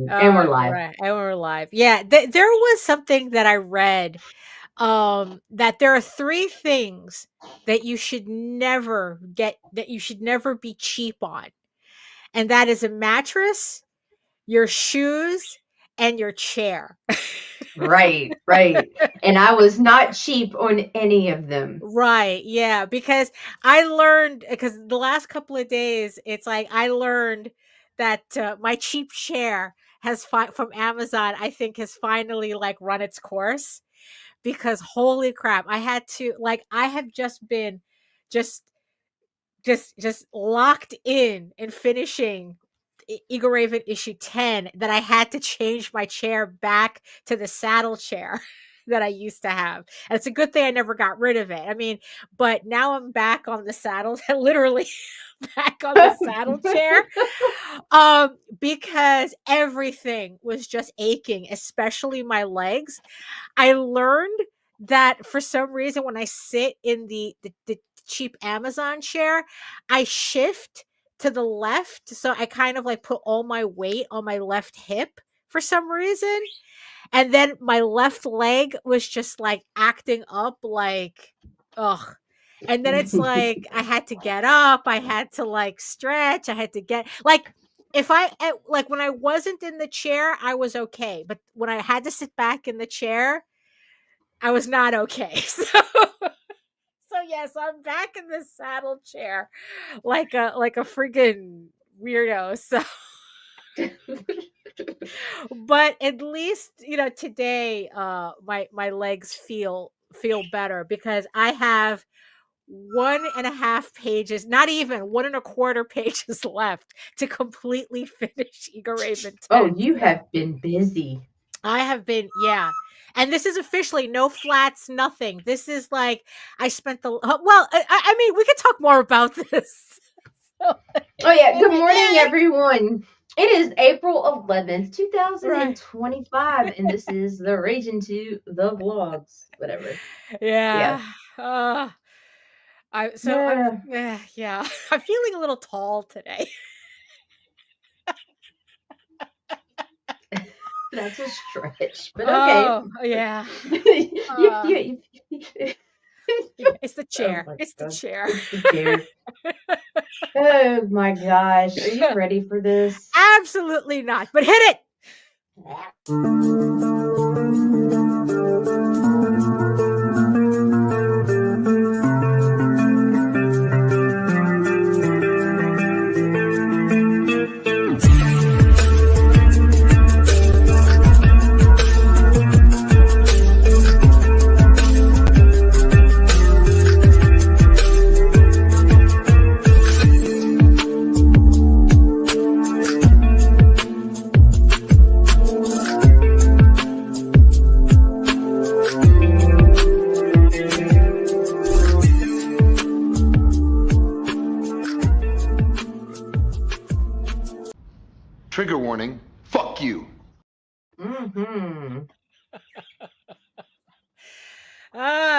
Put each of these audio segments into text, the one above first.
And we're live. Right, and we're live. Yeah, there was something that I read, that there are 3 things that you should never be cheap on, and that is a mattress, your shoes, and your chair. Right, right. And I was not cheap on any of them. Right, yeah, because I learned because the last couple of days, it's like I learned that, my cheap chair from Amazon, I think has finally, like, run its course. Because holy crap, I have just been just just locked in finishing Eagle Raven issue 10 that I had to change my chair back to the saddle chair that I used to have. And it's a good thing I never got rid of it. I mean, but now I'm back on the saddle, literally back on the saddle chair. Because everything was just aching, especially my legs. I learned that for some reason when I sit in the cheap Amazon chair, I shift to the left. So I kind of like put all my weight on my left hip for some reason. And then my left leg was just like acting up like, ugh. And then it's like I had to get up, I had to like stretch, I had to get like like when I wasn't in the chair, I was okay. But when I had to sit back in the chair, I was not okay. So yes, I'm back in the saddle chair like a friggin' weirdo. So but at least, today my legs feel better because I have 1.5 pages, not even 1.25 pages left to completely finish Eagle Raven Oh, 10. you So have been busy. I have been, yeah. And this is officially no flats, nothing. This is like I spent well, I mean, we could talk more about this. So, Oh, yeah. in Good the morning, end, everyone. It is April 11th, right. 2025, and this is the Raging to the Vlogs. Whatever. Yeah. Yeah. Uh, Yeah. yeah. I'm feeling a little tall today. That's a stretch, but okay. Oh, yeah. You, Uh, you, you, yeah, it's the oh chair. my It's the God. chair. It's the chair. Oh my gosh. Are you ready for this? Absolutely not. But hit it. Trigger warning, fuck you. Mm-hmm.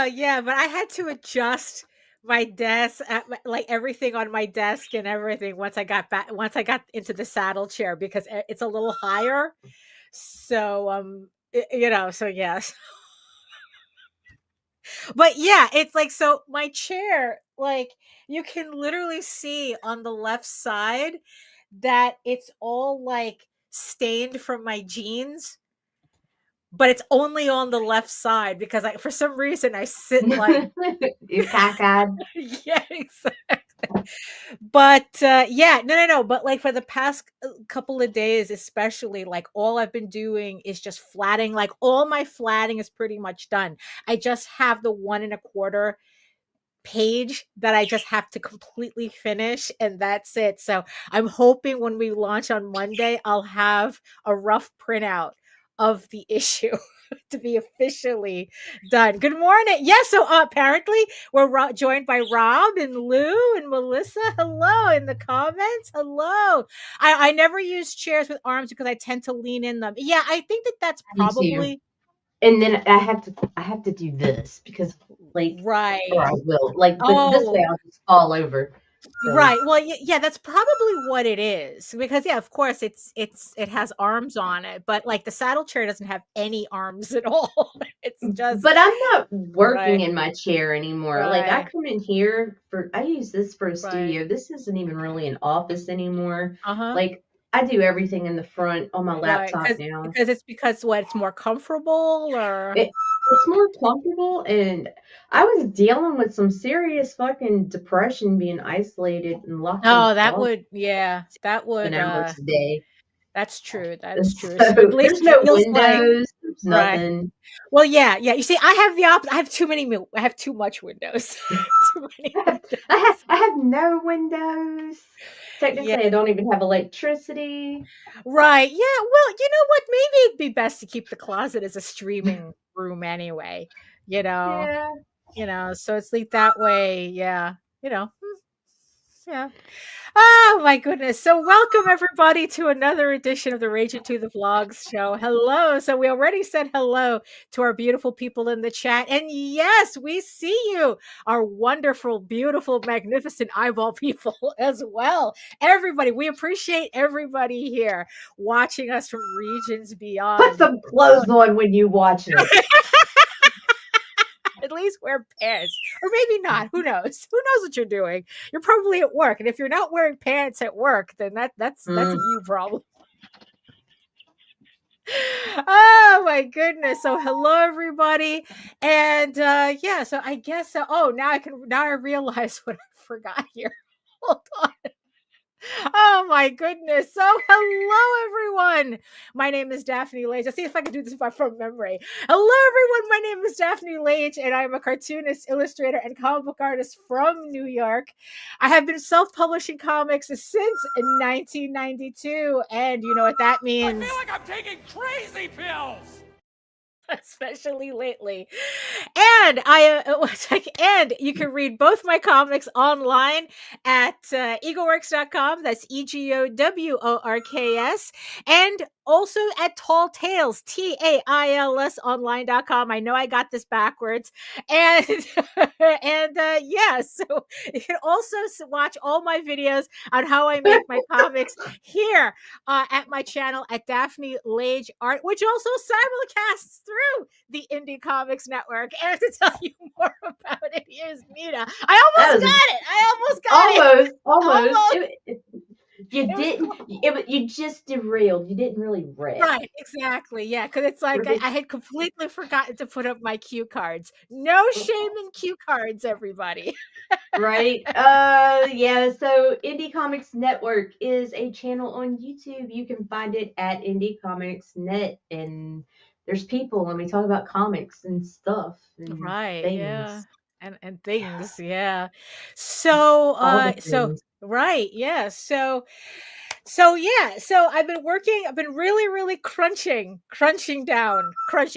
Yeah, but I had to adjust my desk, like everything on my desk and everything once I got into the saddle chair because it's a little higher. So, so yes. But yeah, it's like so my chair, like you can literally see on the left side that it's all like stained from my jeans, but it's only on the left side because for some reason I sit like You cockeyed. yeah, exactly. But yeah, no. But like for the past couple of days, especially, like all I've been doing is just flatting. Like all my flatting is pretty much done. I just have the 1.25 page that I just have to completely finish, and that's it. So I'm hoping when we launch on Monday, I'll have a rough printout of the issue to be officially done. Good morning. Yeah, so apparently we're joined by Rob and Lou and Melissa. Hello in the comments. Hello. I never use chairs with arms because I tend to lean in them. Yeah, I think that's Me too. probably And then I have to do this because like or right. I will. Like but this way Oh, I'll just fall over. So, Right. Well, yeah, that's probably what it is. Because yeah, of course it has arms on it, but like the saddle chair doesn't have any arms at all. It's but just I'm not working right, in my chair anymore. Like I right, come in here I use this for a right. studio. This isn't even really an office anymore. Uh-huh. Like I do everything in the front on my Right. laptop now. Because what, it's more comfortable or It's more comfortable, and I was dealing with some serious fucking depression being isolated and locked in a oh, closet that 7 would hours a day. that's true. That And is true. so So at least there's it no feels like windows, there's right. nothing. Well, yeah, yeah. You see, I have the opposite. I have too many. I have too much windows. Too many windows. I have no windows. Yeah. Technically, I don't even have electricity. Right. Yeah. Well, you know what? Maybe it'd be best to keep the closet as a streaming room anyway. You know. Yeah. So it's like that way. Yeah. Yeah. Oh my goodness. So welcome everybody to another edition of the Rage Into the Vlogs show. Hello. So we already said hello to our beautiful people in the chat. And yes, we see you, our wonderful, beautiful, magnificent eyeball people as well. Everybody, we appreciate everybody here watching us from regions Put beyond. some clothes on when you watch it. At least wear pants, or maybe not. Who knows? Who knows what you're doing? You're probably at work, and if you're not wearing pants at work, then that's a you problem. Oh my goodness! So hello everybody, and yeah. So I guess. Oh, now I realize what I forgot here. Hold on. Oh my goodness. So hello everyone. My name is Daphne Lage. Let's see if I can do this from memory. Hello everyone. My name is Daphne Lage and I'm a cartoonist, illustrator, and comic book artist from New York. I have been self-publishing comics since 1992. And you know what that means. I feel like I'm taking crazy pills. Especially lately. And and you can read both my comics online at egoworks.com. That's EGOWORKS. And also at Tall Tales, TAILS online.com. I know I got this backwards. And yeah, so you can also watch all my videos on how I make my comics here at my channel at Daphne Lage Art, which also simulcasts through the Indie Comics Network. And to tell you more about it, here's Mita. I almost got it. Almost. You just derailed. You didn't really wreck. Right, exactly. Yeah, because it's like I had completely forgotten to put up my cue cards. No shame in cue cards, everybody. Right. Yeah, so Indie Comics Network is a channel on YouTube. You can find it at Indie Comics Net, and there's people and we talk about comics and stuff and Right, things. yeah. And things, yeah. So right, yeah. So yeah, so I've been really, really crunching down.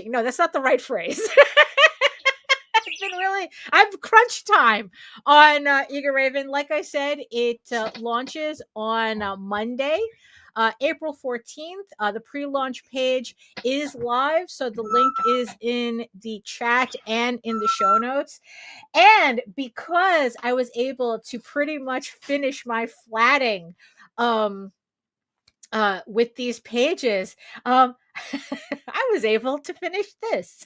No, that's not the right phrase. I've crunch time on Eager Raven. Like I said, it launches on Monday, April 14th. The pre-launch page is live, so the link is in the chat and in the show notes. And because I was able to pretty much finish my flatting with these pages, I was able to finish this.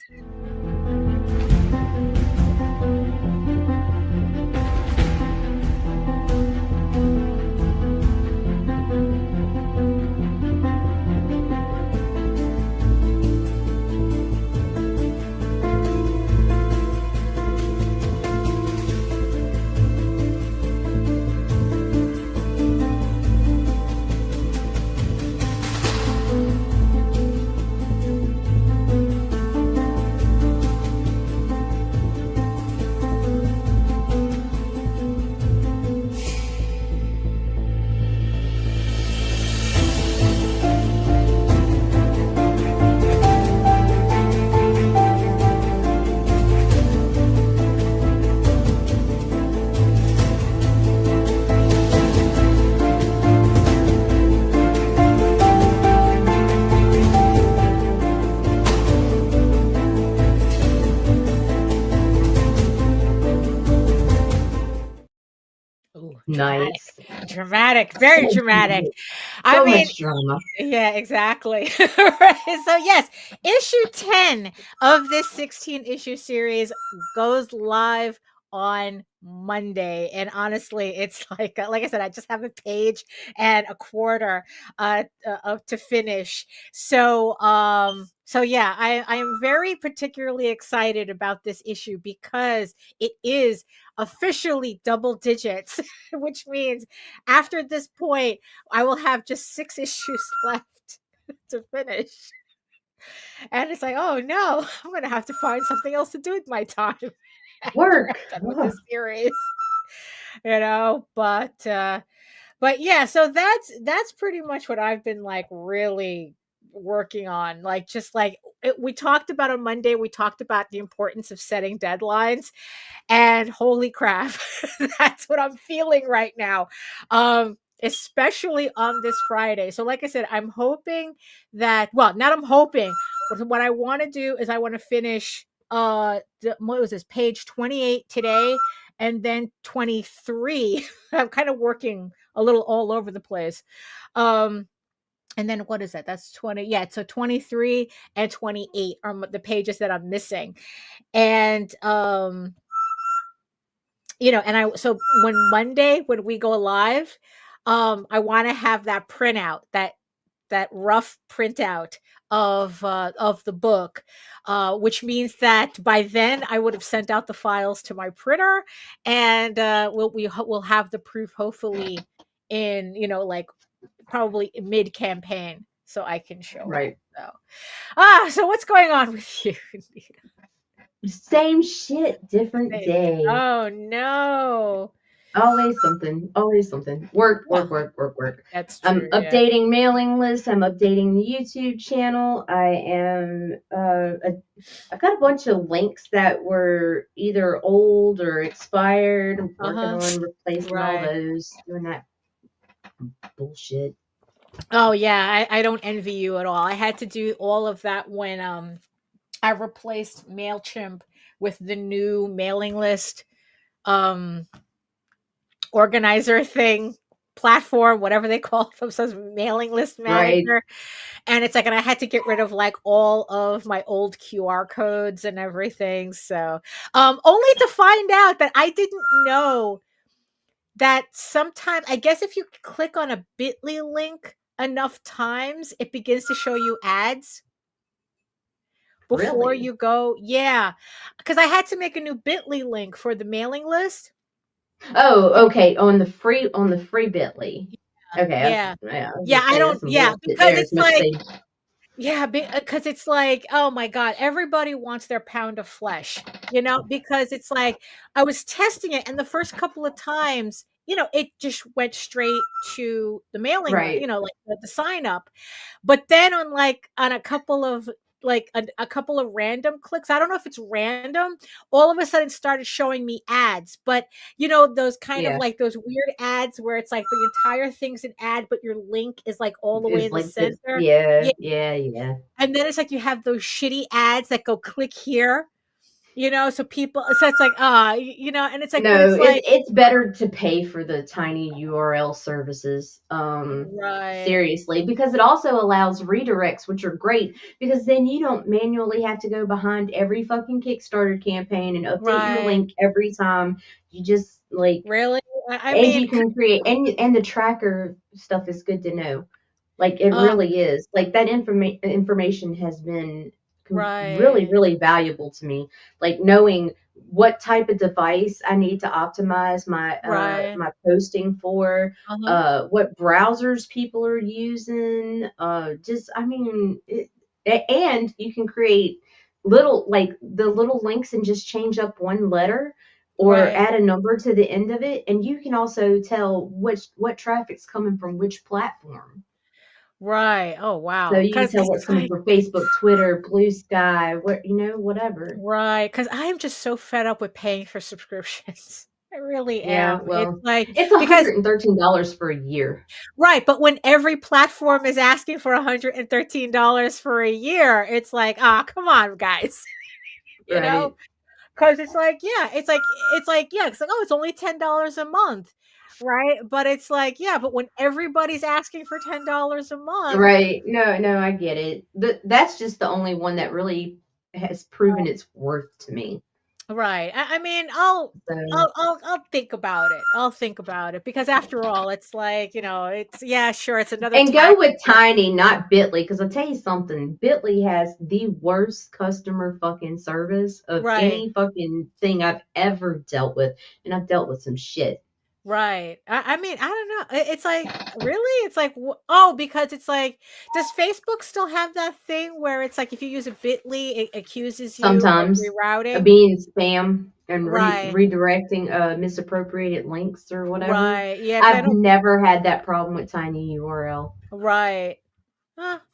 nights. Dramatic, very dramatic. I So mean, much drama. yeah, exactly. Right. So yes, issue 10 of this 16 issue series goes live on Monday. And honestly, it's like I said, I just have a page and a quarter to finish. So yeah, I am very particularly excited about this issue because it is officially double digits, which means after this point I will have just 6 issues left to finish. And it's like, oh no, I'm going to have to find something else to do with my time after Work. I'm done with Ugh. this series. But yeah, so that's pretty much what I've been like really working on. Like just like we talked about on Monday, we talked about the importance of setting deadlines, and holy crap, that's what I'm feeling right now. Especially on this Friday. So like I said, I'm hoping that, well, not I'm hoping, what I want to do is I want to finish what was this, page 28 today, and then 23. I'm kind of working a little all over the place. And then what is that? That's 20. Yeah, so 23 and 28 are the pages that I'm missing. And so when Monday, when we go live, I want to have that printout, that rough printout of the book, which means that by then I would have sent out the files to my printer, and we'll have the proof hopefully in like probably mid campaign, so I can show Right. it. So what's going on with you? Same shit, different day. Oh no. Always something. Always something. Work, Oh, work, work, work, work. that's I'm true. Yeah. updating mailing list. I'm updating the YouTube channel. I've got a bunch of links that were either old or expired. I'm working on replacing all Right. those, doing that bullshit. Oh yeah, I don't envy you at all. I had to do all of that when I replaced MailChimp with the new mailing list um organizer thing, platform, whatever they call themselves, mailing list Right. manager. And it's like, and I had to get rid of like all of my old QR codes and everything. So only to find out that I didn't know that sometimes, I guess if you click on a bit.ly link enough times, it begins to show you ads before Really? you go. Yeah, because I had to make a new bit.ly link for the mailing list. Oh, okay. On the free Bitly. Okay. Yeah, I was yeah, gonna I say that's don't, some yeah, bullshit because there. As it's much as like, they yeah, because it's like, oh my God, everybody wants their pound of flesh, because it's like I was testing it, and the first couple of times, it just went straight to the mailing list, right. like the sign up. But then on a couple of a couple of random clicks, I don't know if it's random, all of a sudden started showing me ads. But those kind of Yeah. like those weird ads where it's like the entire thing's an ad, but your link is like all the way Is in the like this. center. Yeah. Yeah. Yeah. Yeah. And then it's like you have those shitty ads that go click here, so people, so it's like, and it's like, but No, it's like, it's better to pay for the tiny URL services. right, Seriously, because it also allows redirects, which are great because then you don't manually have to go behind every fucking Kickstarter campaign and update your right, link every time. You just like, really. I and mean, you can create, and the tracker stuff is good to know. Like it uh, really is. Like that information has been really, right, really valuable to me. Like knowing what type of device I need to optimize right, my posting for, uh-huh, what browsers people are using. Just I mean, and you can create the little links and just change up one letter or right. add a number to the end of it, and you can also tell what traffic's coming from which platform. Right. Oh, So wow. you can Because tell it's what's coming like, from Facebook, Twitter, Blue Sky, whatever. right. Because I am just so fed up with paying for subscriptions. I really Yeah, am. It's well, like, it's because, $113 for a year. right. But when every platform is asking for $113 for a year, it's like, come on, guys. you know? Right. Because it's like, yeah, it's like, yeah, it's like, oh, it's only $10 a month. right? But it's like, yeah, but when everybody's asking for $10 a month, Right. No, I get it. That's just the only one that really has proven its worth to me. right? I mean, I'll. So, I'll think about it. I'll think about it because after all, it's like, it's yeah, sure, it's another and go tax. with Tiny, not Bitly, because I'll tell you something. Bitly has the worst customer fucking service of Right. any fucking thing I've ever dealt with, and I've dealt with some shit. Right. I mean, I don't know. It's like, really? It's like, oh, because it's like, does Facebook still have that thing where it's like if you use a Bitly, it accuses you of Sometimes rerouting? being spam and Right. redirecting misappropriated links or whatever. Right. Yeah, because I I've don't. never had that problem with Tiny URL. Right.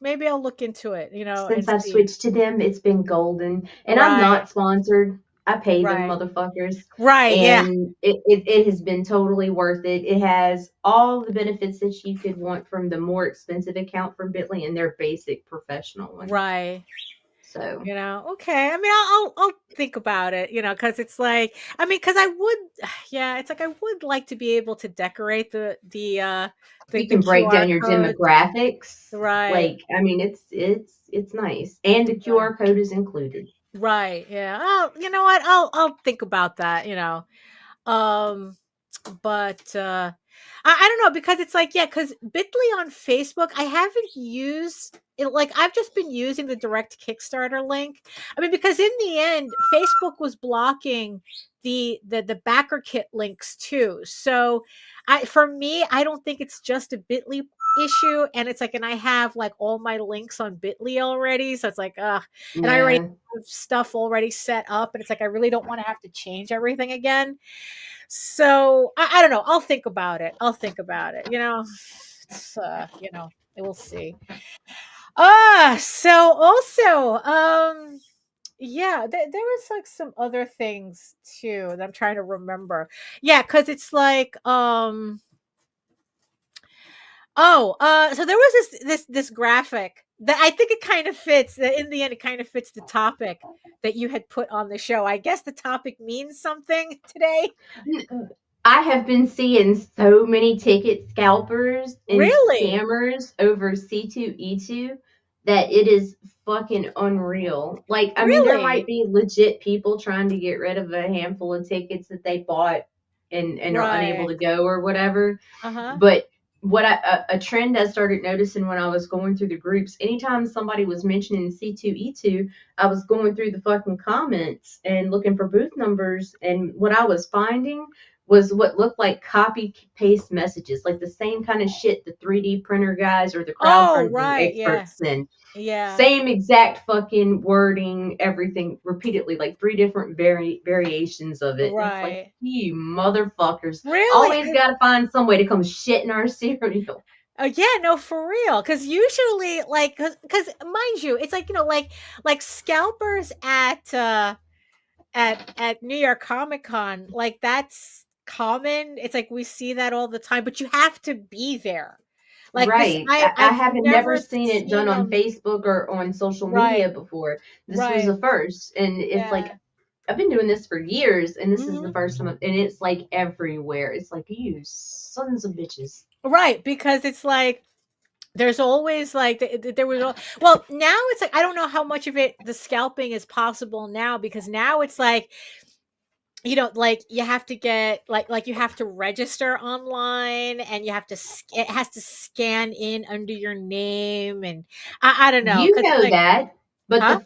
Maybe I'll look into it, Since and I've see. switched to them, it's been golden. And I'm Right. not sponsored. I pay them Right. motherfuckers. Right. Yeah. And it has been totally worth it. It has all the benefits that you could want from the more expensive account from Bitly and their basic professional one. Right. So Okay. I mean, I'll think about it, because it's like, I mean, because I would, yeah, it's like I would like to be able to decorate you the can break QR down your codes. demographics. Right. Like, I mean, it's nice. And the Right. QR code is included. Right. Yeah. Oh, you know what? I'll think about that, Um, but I don't know because it's like, yeah, because Bitly on Facebook, I haven't used it. Like, I've just been using the direct Kickstarter link. I mean, because in the end, Facebook was blocking the backer kit links too. So for me, I don't think it's just a Bitly issue. And it's like, and I have like all my links on Bitly already. So it's like, and I already Yeah. have stuff already set up. And it's like, I really don't want to have to change everything again. So I don't know. I'll think about it. I'll think about it. It's, we'll see. So also, yeah, there was like some other things too that I'm trying to remember. Yeah, because it's like, so there was this graphic that I think it kind of fits. That in the end, it kind of fits the topic that you had put on the show. I guess the topic means something today. I have been seeing so many ticket scalpers and Really? scammers over C2E2 that it is fucking unreal. Like, I mean, there might Really? be legit people trying to get rid of a handful of tickets that they bought and are unable Right. to go or whatever. Uh-huh. But what a trend I started noticing when I was going through the groups, anytime somebody was mentioning C2E2, I was going through the fucking comments and looking for booth numbers, and what I was finding was what looked like copy paste messages, like the same kind of shit the 3D printer guys or the Oh, crowdfunding right. Yeah. experts send. Yeah. Same exact fucking wording, everything repeatedly, like three different variations of it. And it's like, Right. you motherfuckers Really? always got to find some way to come shit in our cereal. Yeah, no, for real. Because usually, like, because mind you, it's like, like scalpers at New York Comic Con, like that's common. It's like we see that all the time, but you have to be there. Like this, Right. I I've haven't never never seen it done seen on them. Facebook or on social media Right. before. This was Right. a first. And it's like, Yeah. I've been doing this for years, and this is the Hmm. first time, and it's like everywhere. It's like, you sons of bitches. Right, because it's like there's always like there was well, now it's like I don't know how much of it the scalping is possible now because now it's like like you have to get like you have to register online and you have to it has to scan in under your name and I don't know You because it's know like that, but huh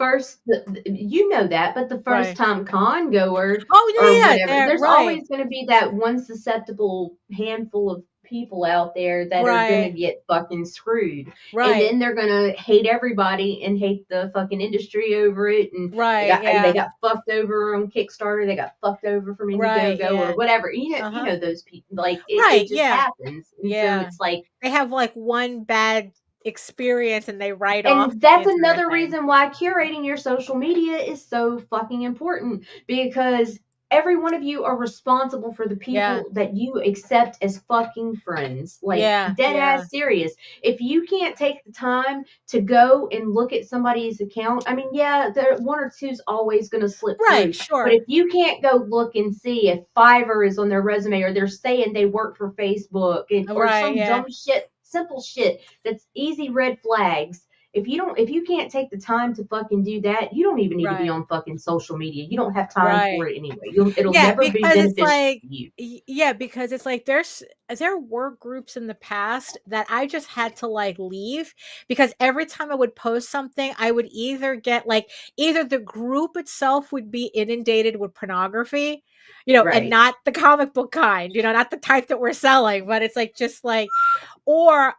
you know that, but the first right time con goer oh or yeah whatever, they're there's right always going to be that one susceptible handful of people out there that are going to right get fucking screwed. And right then they're going to hate everybody and hate the fucking industry over it. And right they yeah got fucked over on Kickstarter. They got fucked over from right Indiegogo or yeah whatever. You uh-huh know those people. Like, right it just yeah happens. And so yeah it's like, they have like one bad experience and they write off and the that's entire another thing. reason why curating your social media is so fucking important, because every one of you are responsible for the Yeah. people that you accept as fucking friends. Like, Yeah. dead Yeah. ass serious. If you can't take the time to go and look at somebody's account, I mean, yeah, there one or two's always going to slip Right. through. Sure. But if you can't go look and see if Fiverr is on their resume, or they're saying they work for Facebook, or Right. some Yeah. dumb shit, simple shit that's easy red flags. If you can't take the time to fucking do that, you don't even need to be Right. on fucking social media. You don't have time Right. for it anyway. It'll Yeah, never be because it's beneficial like, to you. yeah, because it's like there were groups in the past that I just had to like leave, because every time I would post something, I would either get like, either the group itself would be inundated with pornography, and Right. not the comic book kind, not the type that we're selling, but it's like just like, or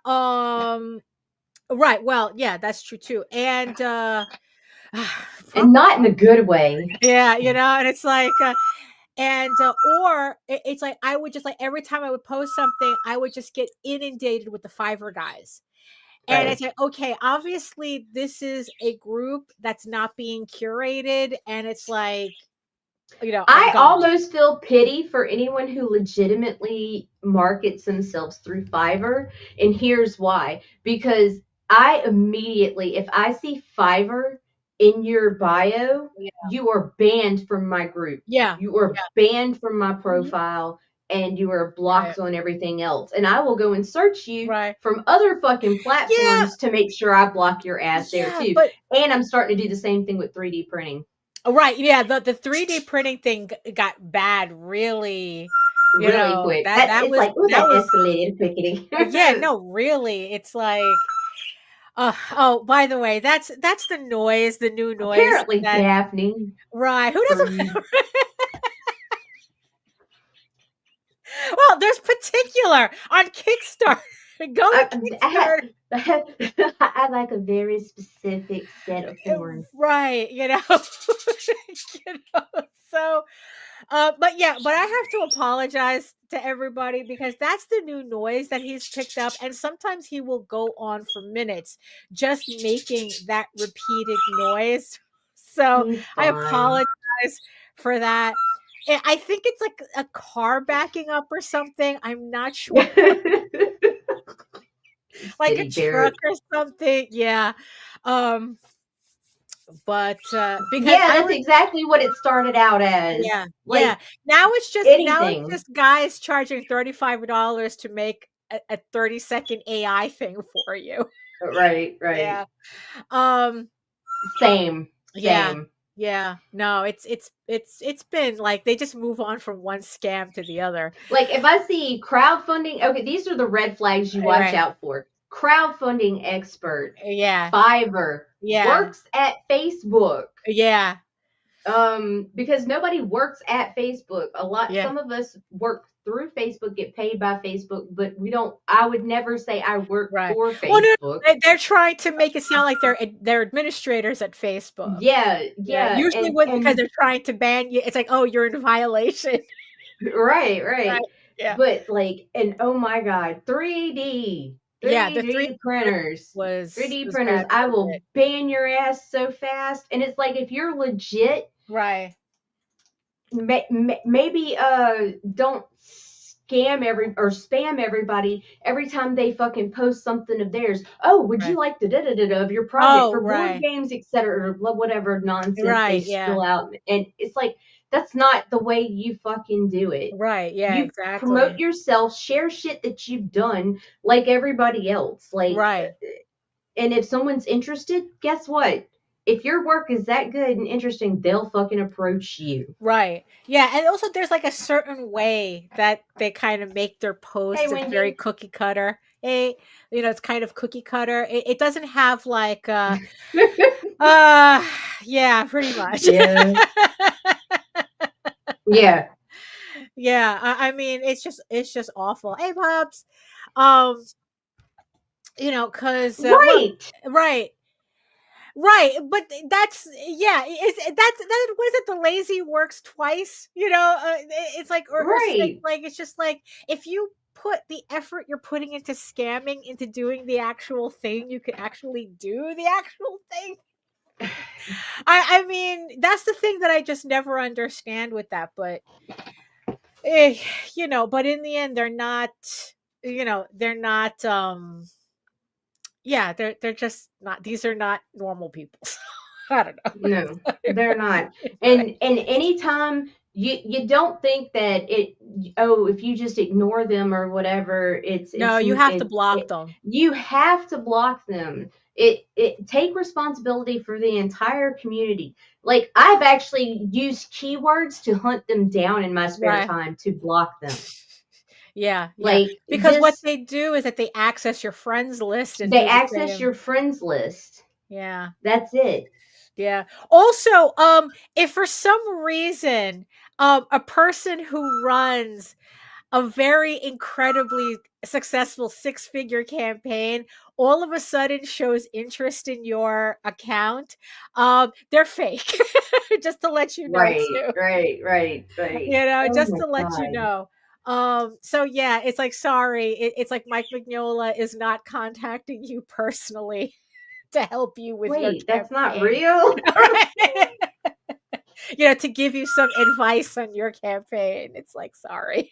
right, well, yeah, that's true too. And And not in a good way. yeah, and it's like and or it's like I would just like, every time I would post something, I would just get inundated with the Fiverr guys. And Right. it's like, okay, obviously this is a group that's not being curated, and it's like, oh I gosh. almost feel pity for anyone who legitimately markets themselves through Fiverr. And here's why. Because I immediately, if I see Fiverr in your bio, Yeah. you are banned from my group. Yeah. You are banned from my Mhm. profile, and you are Right. blocked on everything else. And I will go and search you Right. from other fucking Yeah. platforms to make sure I block your ass there Yeah. too. But And I'm starting to do the same thing with 3D printing. right. Yeah. The 3D printing thing got bad really, Really quick. that It's like, oh, that that was, escalated quickly. yeah, no, really. It's like, oh, by the way, that's the noise, the new noise Apparently, that, Daphne, right. Who doesn't? from Well, there's particular on Kickstarter. Go to Kickstarter. I like a very specific set of porn. Right, so but yeah, but I have to apologize to everybody, because that's the new noise that he's picked up, and sometimes he will go on for minutes just making that repeated noise. So He's I fine. apologize for that. I think it's like a car backing up or something. I'm not sure. Like a City truck Barrett. or something. Yeah. Um but because Yeah, I that's was, exactly what it started out as. yeah, yeah. Like Now it's anything. just guys charging $35 to make a 30-second AI thing for you. Right, right. Yeah. Um Same, yeah. same. Yeah. No, it's been like they just move on from one scam to the other. Like, if I see crowdfunding, okay, these are the red flags you watch Right. out for. Crowdfunding expert, Yeah. Fiverr, Yeah. works at Facebook. Yeah. Because nobody works at Facebook. Yeah. Some of us work through Facebook, get paid by Facebook, but we don't. I would never say I work Right. for Well, no, Facebook. they're trying to make it sound like they're administrators at Facebook. Yeah, Yeah, yeah, usually because and they're trying to ban you. It's like, oh, you're in violation. right, Right. right. Yeah. But like, and oh my God, 3D, Yeah, the 3D 3D printers, was 3D was printers. bad I for a will bit. ban your ass so fast. And it's like, if you're legit, Right. maybe don't spam everybody every time they fucking post something of theirs. Oh, would you Right. like the da da da of your project Oh, for board right. games, etc., or whatever nonsense they Right, yeah. spill out? And it's like, that's not the way you fucking do it. Right, yeah, You promote exactly. yourself, share shit that you've done like everybody else. Like, Right. and if someone's interested, guess what? If your work is that good and interesting, they'll fucking approach you. Right. Yeah, and also there's like a certain way that they kind of make their Hey, posts. It's very Wendy. cookie cutter. It's kind of cookie cutter. It doesn't have like yeah, pretty much. Yeah. Yeah. Yeah, I mean, it's just awful. Hey, pups. Um, because well, Right. right, right, but that's, yeah, that what is it? The lazy works twice. It's like, or Right. it's just like, if you put the effort you're putting into scamming into doing the actual thing, you could actually do the actual thing. I mean, that's the thing that I just never understand with that. But but in the end, they're not. They're not. Yeah, they're just not. These are not normal people. I don't know. No, they're not. Right. And anytime you don't think that if you just ignore them or whatever, No, you have to block them. you have to block them. It take responsibility for the entire community. Like I've actually used keywords to hunt them down in my spare Right. time to block them. Yeah, yeah. Like Because what just they do is that they access your friends list and they do the access same. your friends list. Yeah. That's it. Yeah. Also, if for some reason, a person who runs a very incredibly successful six-figure campaign all of a sudden shows interest in your account, they're fake. Just to let you know Right, too. right. Oh Just my to let you God. know. So yeah, it's like, sorry, it's like Mike Mignola is not contacting you personally to help you with your Wait, that's not campaign. real? Right? To give you some advice on your campaign. It's like, sorry.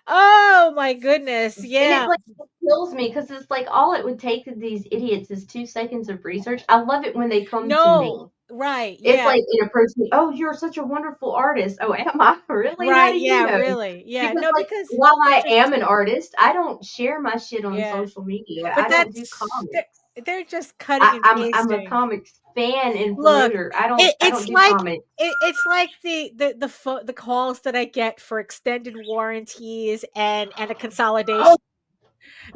Oh my goodness. And Yeah. it kills me because it's like all it would take of these idiots is 2 seconds of research. I love it when they come to me. No. Right. It's Yeah. like in approach me, oh, you're such a wonderful artist. Oh, am I really? How Right. do you Yeah, know? really. Yeah. Because No, like because while they're I just am an artist, I don't share my shit on yeah. social media. But I don't do that's comics. they're just cutting and I'm a pasting. comics fan and Look, promoter. I don't it's do like comics. it's like the calls that I get for extended warranties and a consolidation.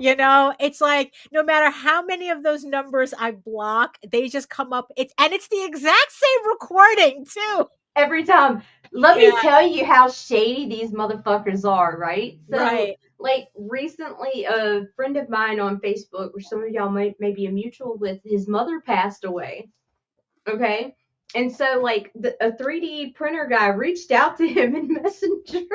Oh, It's like no matter how many of those numbers I block, they just come up. It's the exact same recording too. every time. Let Yeah, me tell you how shady these motherfuckers are, right? So, right. like recently, a friend of mine on Facebook, which some of y'all may be a mutual with, his mother passed away. Okay. And so, like, a 3D printer guy reached out to him in Messenger.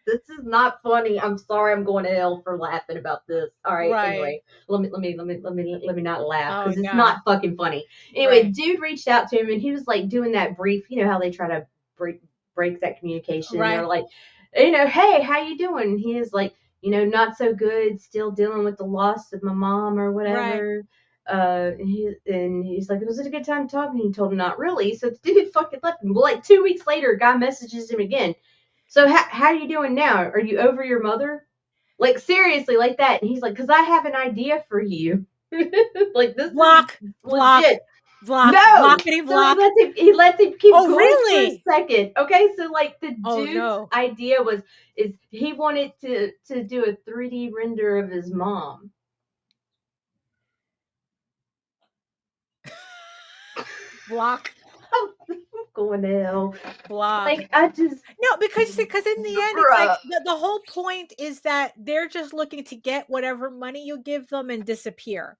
This is not funny. I'm sorry. I'm going to hell for laughing about this. All right. Right. Anyway, let me not laugh Oh because it's no. not fucking funny. Anyway, Right. dude reached out to him and he was like doing that brief. You know how they try to break that communication. And they're Right. like, hey, how you doing? And he is like, not so good. Still dealing with the loss of my mom or Right. whatever. And he's like, was it a good time talking? He told him not really. So the dude fucking left him. Well, like 2 weeks later, a guy messages him again. So how are you doing now? Are you over your mother? Like seriously, like that. And he's like, because I have an idea for you. Like this Block. is Block. legit. Block. No. Blockity So block. he lets him keep Oh going for a really? second. Okay, so like the Oh dude's no. idea is he wanted to do a 3D render of his mom. Block. I'm going to hell. Block. Like I just No, because in the end, it's like bruh. the whole point is that they're just looking to get whatever money you give them and disappear.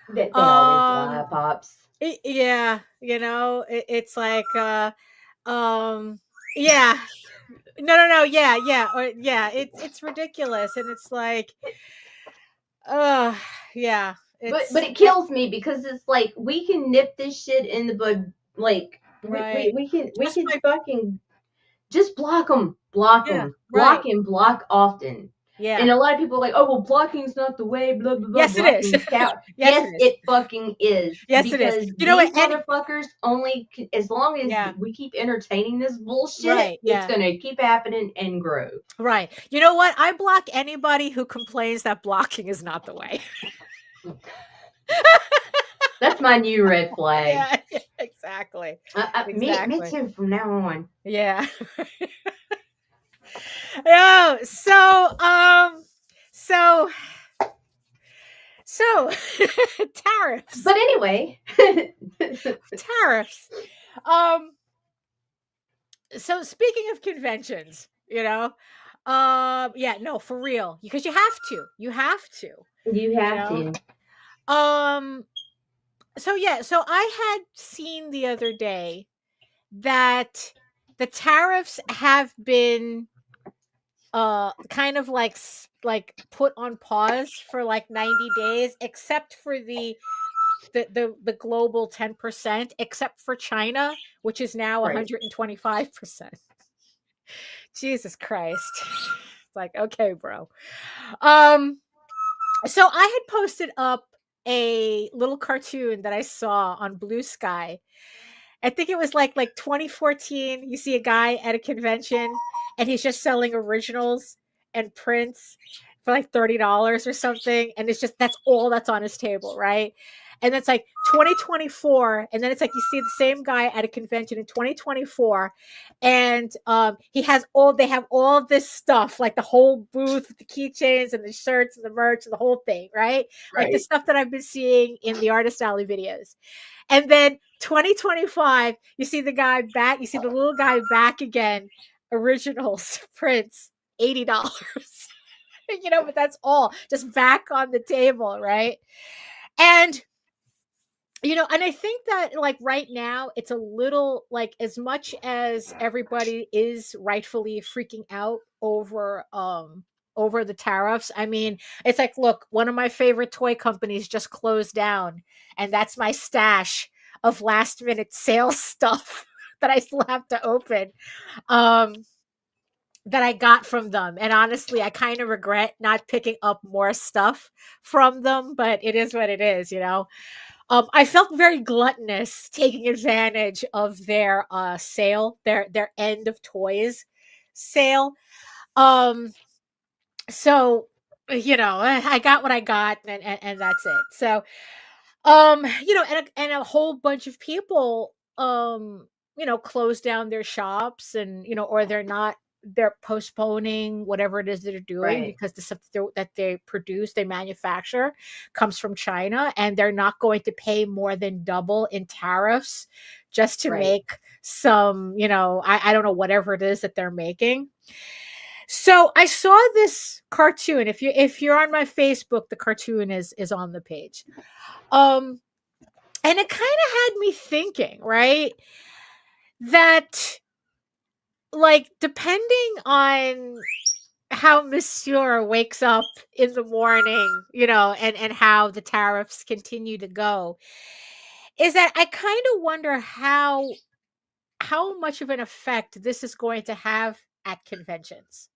They always lie, Um, pops. yeah, it's like, yeah, no, yeah, or yeah, it's ridiculous, and it's like, uh, yeah, But it kills me because it's like we can nip this shit in the bud. Like right, we just can by fucking just block them, yeah, right, block often. yeah, And a lot of people are like, oh well, blocking's not the way. Blah blah blah. yes, it is, Blocking's cow. yes, Yes, it is, it fucking is yes, it is. because You know what? these And motherfuckers only as long as yeah, we keep entertaining this bullshit, right, it's yeah. gonna keep happening and grow. Right. You know what? I block anybody who complains that blocking is not the way. That's my new red flag. Yeah, exactly. Me Exactly. too. From now on. Yeah. Yeah. So tariffs. But anyway, Tariffs. So speaking of conventions, yeah, no, for real. Because you have to. You have to. you You have know? to. So yeah, so I had seen the other day that the tariffs have been kind of like put on pause for like 90 days except for the the global 10%, except for China, which is now Right. 125%. Jesus Christ. It's like, okay, bro. Um, so I had posted up a little cartoon that I saw on Blue Sky. I think it was like 2014. You see a guy at a convention and he's just selling originals and prints for like $30 or something. And it's just that's all that's on his table, right? And it's like 2024, and then it's like you see the same guy at a convention in 2024, and they have all this stuff, like the whole booth with the keychains and the shirts and the merch and the whole thing, right? Like the Right. stuff that I've been seeing in the Artist Alley videos. And then 2025, you see the guy back, you see the little guy back again, originals, prints, $80. But that's all just back on the table, right? And and I think that like right now it's a little like, as much as everybody is rightfully freaking out over the tariffs. I mean, it's like, look, one of my favorite toy companies just closed down, and that's my stash of last minute sales stuff that I still have to open. That I got from them. And honestly, I kind of regret not picking up more stuff from them, but it is what it is. I felt very gluttonous taking advantage of their sale, their end of toys sale. Um, so I got what I got, and that's it. So and a whole bunch of people close down their shops, and or they're postponing whatever it is that they're doing, Right. because the stuff that they produce, they manufacture, comes from China, and they're not going to pay more than double in tariffs just to Right. make some, I don't know, whatever it is that they're making. So I saw this cartoon. If you're on my Facebook, the cartoon is on the page. um and it kind of had me thinking, right? That, like, depending on how Monsieur wakes up in the morning, and how the tariffs continue to go, is that I kind of wonder how much of an effect this is going to have at conventions.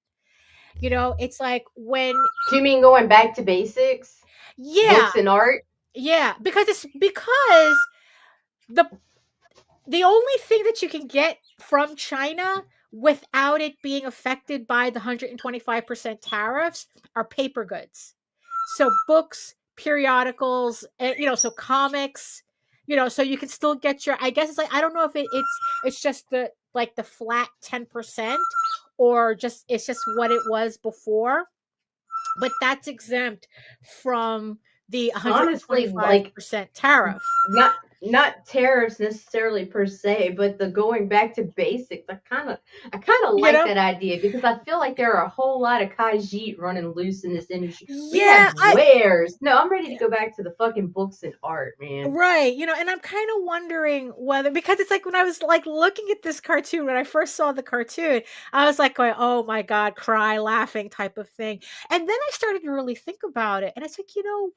It's like when, Do you mean going back to basics? yeah, Books and art? yeah, because the the only thing that you can get from China without it being affected by the 125% tariffs are paper goods. So books, periodicals, so comics, so you can still get your, I guess it's like, I don't know if it's just the flat 10%, or it's just what it was before, but that's exempt from the Honestly, like 125% tariff. not tariffs necessarily per se, but the going back to basics. I kind of You like know? that idea, because I feel like there are a whole lot of kaiji running loose in this industry. We have Yeah, wares. No, I'm ready to go back to the fucking books and art, man. right, and I'm kind of wondering whether, because it's like when I was like looking at this cartoon, when I first saw the cartoon, I was like going, "Oh my god," cry laughing type of thing. And then I started to really think about it, and it's like,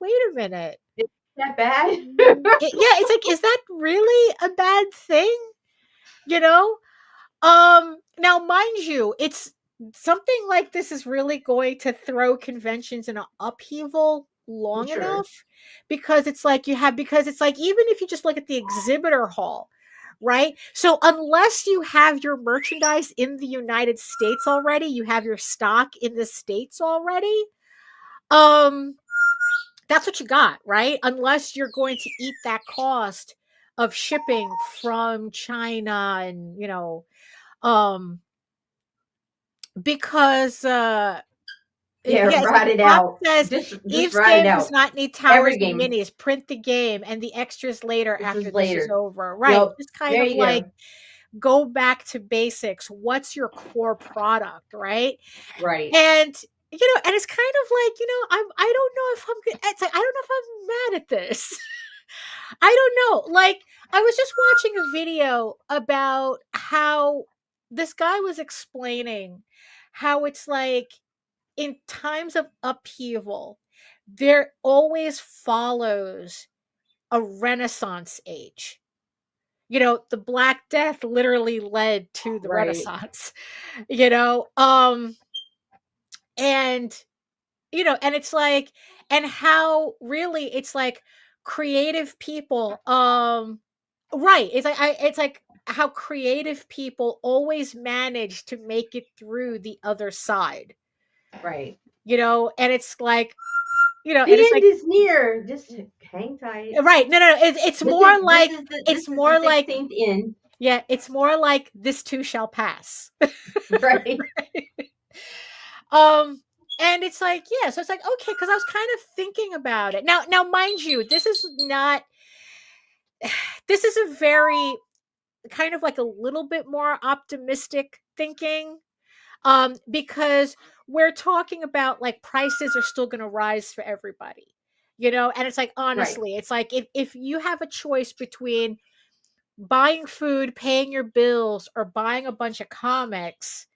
wait a minute. Is that bad? Yeah, it's like, is that really a bad thing? You know? Now mind you, it's something like this is really going to throw conventions in an upheaval long Sure. enough, because it's like, even if you just look at the exhibitor hall, right? So unless you have your merchandise in the United States already, you have your stock in the States already, um that's what you got, right? Unless you're going to eat that cost of shipping from China, and um because Yeah, yeah, it's like ride it Pop out. says, Just Eve's ride it game does out. not need towers Every and game. minis. Print the game and the extras later This after is this is later. over. Right. Yep. Just kind There of you like go. go back to basics. What's your core product, right? Right. And and it's kind of like, I don't know if I'm good. It's like, I don't know if I'm mad at this. I don't know. Like, I was just watching a video about how this guy was explaining how it's like, in times of upheaval, there always follows a Renaissance age. You know, the Black Death literally led to the Right. Renaissance, and, and it's like, and how really it's like creative people, right. It's like how creative people always manage to make it through the other side, Right. and it's like, The and it's end like, is near. Just hang tight. right. No, it's This more is like, this is the 16th end. yeah, it's more like this too shall pass. Right. And it's like, yeah, so it's like, okay, because I was kind of thinking about it. Now, mind you, this is a very kind of like a little bit more optimistic thinking. Because we're talking about like prices are still gonna rise for everybody. And it's like, Right. honestly, it's like if you have a choice between buying food, paying your bills, or buying a bunch of comics,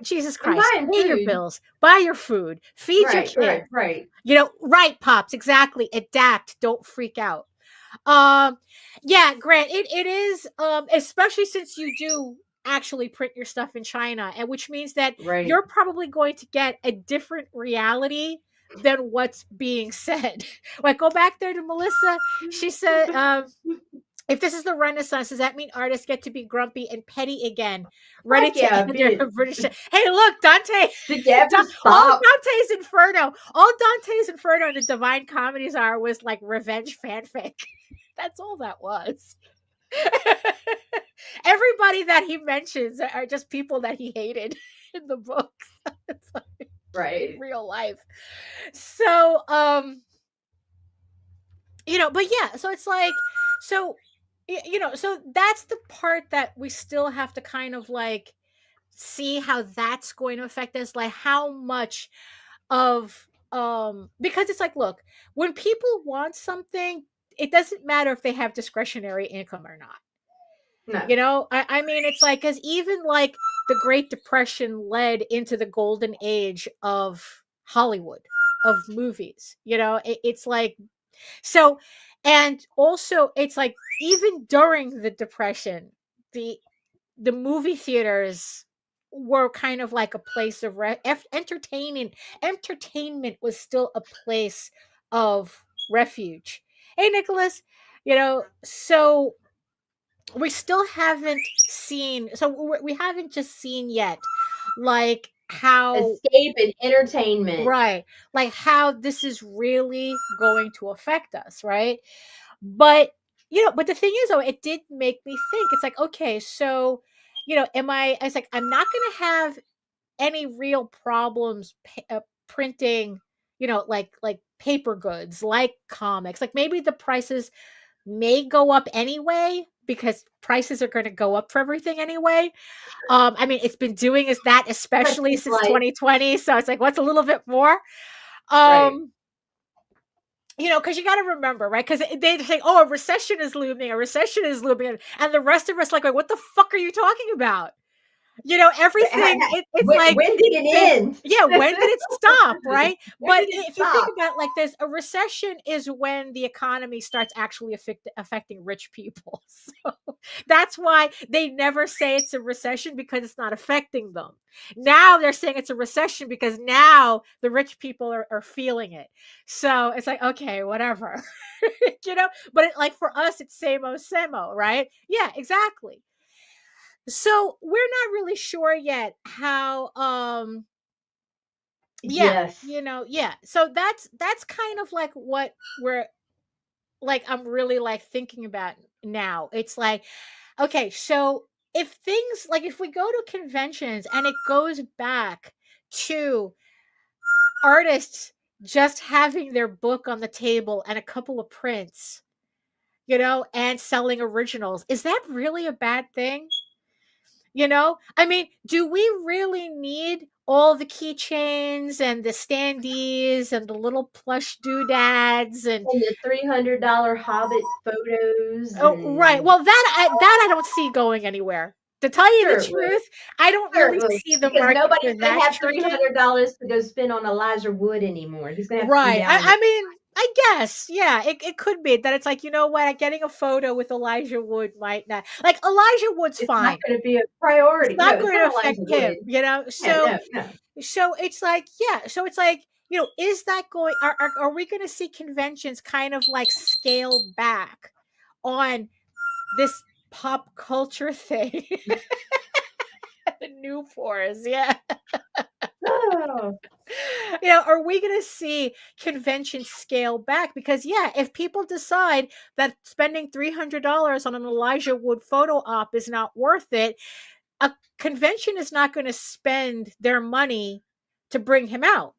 Jesus And Christ, buying pay your food. bills, buy your food, feed your Right. kids. Right, Pops, exactly. Adapt, don't freak out. Yeah, Grant, it is, especially since you do actually print your stuff in China, and which means that Right. you're probably going to get a different reality than what's being said. Like, go back there to Melissa. She said, if this is the Renaissance, does that mean artists get to be grumpy and petty again, ready Heck to yeah, end their dude. British? Hey, look, Dante. Did you ever All stop? Dante's Inferno and the Divine Comedies was like revenge fanfic. That's all that was. Everybody that he mentions are just people that he hated in the books. It's like, Right. in real life. So, but yeah, so it's like, so, so that's the part that we still have to kind of like see how that's going to affect us, like how much of, because it's like, look, when people want something, it doesn't matter if they have discretionary income or not. No. I mean, it's like, because even like the Great Depression led into the golden age of Hollywood, of movies. It's like, so, and also it's like, even during the Depression, the movie theaters were kind of like a place of entertainment. Entertainment was still a place of refuge. Hey, Nicholas, so we still haven't seen, so we haven't just seen yet, like how, Escape and entertainment. right, like how this is really going to affect us, right? But but the thing is, though, it did make me think. It's like, okay, so I was like, I'm not going to have any real problems printing, like paper goods, like comics. Like, maybe the prices may go up anyway, because prices are going to go up for everything anyway. I mean, it's been doing is that, especially That's since life. 2020. So it's like, what's a little bit more? Right. Because you got to remember, right? Because they say, "Oh, a recession is looming. A recession is looming," and the rest of us like, "What the fuck are you talking about?" Everything. It's like, When did it end? yeah, when did it stop, right? When But did it if you think stop? about it like this, a recession is when the economy starts actually affecting rich people. So that's why they never say it's a recession, because it's not affecting them. Now they're saying it's a recession because now the rich people are feeling it. So it's like, okay, whatever. But like for us, it's samo, right? Yeah, exactly. So we're not really sure yet how, yeah, Yes. yeah. So that's kind of like what we're like, I'm really like thinking about now. It's like, okay, so if things like, if we go to conventions and it goes back to artists just having their book on the table and a couple of prints, and selling originals, is that really a bad thing? I mean, do we really need all the keychains and the standees and the little plush doodads and the $300 Hobbit photos. oh, right. Well, that I don't see going anywhere. To tell you the Sure it will. truth, I don't Sure really it will. see the Because market nobody's for gonna that have changing. $300 to go spend on Elijah Wood anymore. He's gonna have to come Right. down. I mean, I guess, yeah, it could be that it's like, you know what, getting a photo with Elijah Wood might not, like, Elijah Wood's It's not fine. going to be a It's priority. No, not it's going to not affect Elijah him, Wood. you know? Yeah, So, no, no. so it's like, yeah, so it's like, you know, is that going, are we going to see conventions kind of like scale back on this pop culture thing? The new force, yeah. Oh, You know, are we going to see conventions scale back? Because, yeah, if people decide that spending $300 on an Elijah Wood photo op is not worth it, a convention is not going to spend their money to bring him out,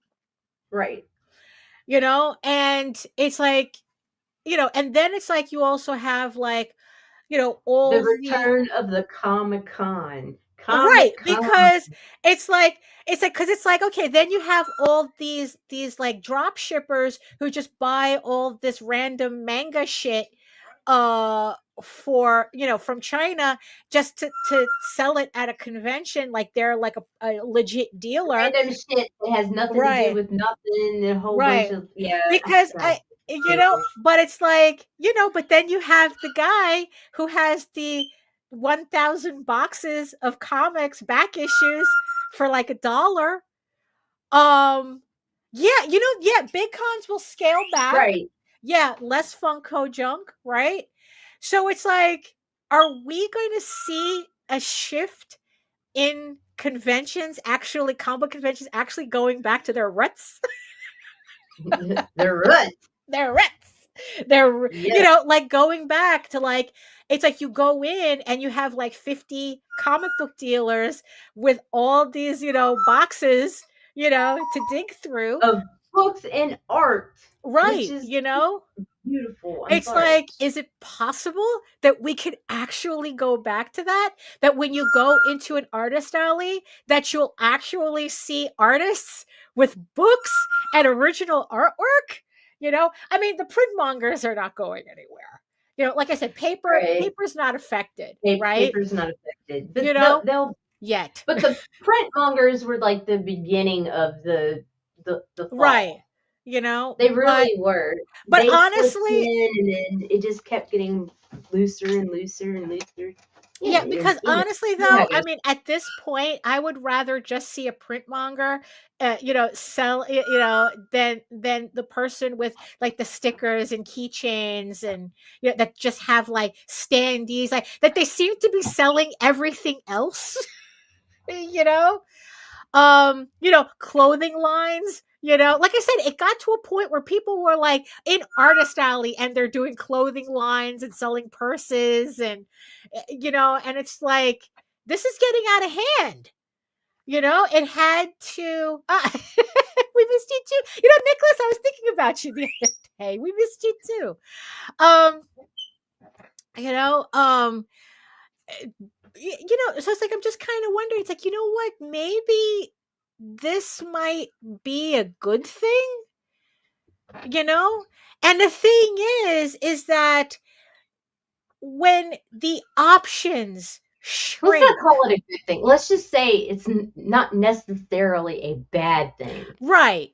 right. you know? And it's like, you know, and then it's like you also have like, you know, The all the return of the Comic Con. right, Comic Con. because because it's like, okay, then you have all these like drop shippers who just buy all this random manga shit for, you know, from China, just to sell it at a convention, like they're like a legit dealer. Random shit that has nothing to do Right, with nothing. A whole bunch right. of, yeah. Because God, you know, but it's like, you know, but then you have the guy who has the 1,000 boxes of comics back issues for like $1. Yeah, you know, yeah, big cons will scale back. right. Yeah, less Funko junk, right? So it's like, are we going to see a shift in conventions, actually, comic conventions actually going back to their roots? The rut. They're rats. They're, you Yes. know, like going back to like, it's like you go in and you have like 50 comic book dealers with all these, you know, boxes, you know, to dig through. Of books and art, which Right. is You know, beautiful. I'm it's sorry. like, is it possible that we could actually go back to that? That when you go into an artist alley, that you'll actually see artists with books and original artwork? You know, I mean, the print mongers are not going anywhere. You know, like I said, Right. paper's not affected, right? Paper's not affected, You but know, they'll. yet. But the print mongers were like the beginning of the Right. fall. You know, They really were. but They slipped honestly, in, and then it just kept getting looser and looser and looser. yeah, because honestly, You know how though, it I goes. mean, at this point, I would rather just see a print monger, you know, sell, you know, than the person with like the stickers and keychains and, you know, that just have like standees, like that they seem to be selling everything else, you know. You know, clothing lines, you know, like I said, it got to a point where people were like in artist alley and they're doing clothing lines and selling purses and, you know, and it's like, this is getting out of hand. You know, it had to we missed you too, you know, Nicholas, I was thinking about you the other day, we missed you too. um you know, you know, so it's like, I'm just kind of wondering, it's like, you know what, maybe this might be a good thing, you know? And the thing is that when the options Let's shrink, not call it a good thing. Let's just say it's not necessarily a bad thing. right?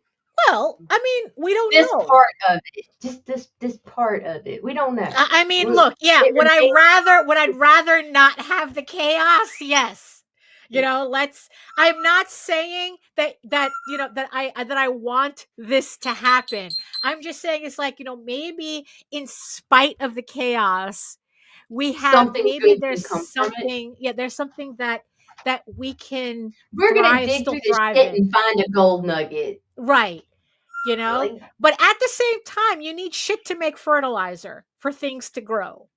Well, I mean, we don't This know. part of it, just this part of it, we don't know. I mean, look, yeah, It would I rather not have the chaos? Yes. You know, I'm not saying that you know that I want this to happen. I'm just saying it's like, you know, maybe in spite of the chaos, we have, something maybe good can there's come from it. something, yeah, there's something that we can We're gonna dig still through this thrive shit in. and find a gold nugget. Right. You know? Like, But at the same time, you need shit to make fertilizer for things to grow.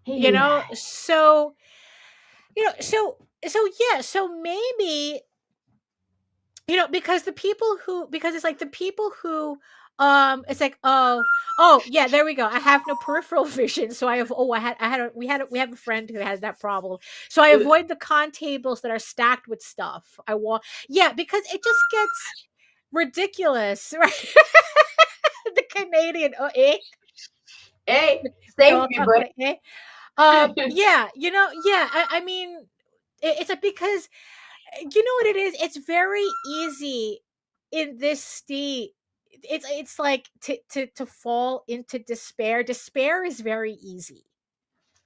You know? yeah. So, you know, so yeah, so maybe, you know, because it's like the people who it's like, oh yeah, there we go, I have no peripheral vision, so I have, we have a friend who has that problem, so I avoid the con tables that are stacked with stuff. I want, yeah, because it just gets ridiculous, right? The Canadian, oh, eh? Hey, same Don't here, talk buddy. about, eh? Yeah, you know, yeah, I mean, it's a, because you know what it is, it's very easy in this state it's like to fall into despair. Despair is very easy,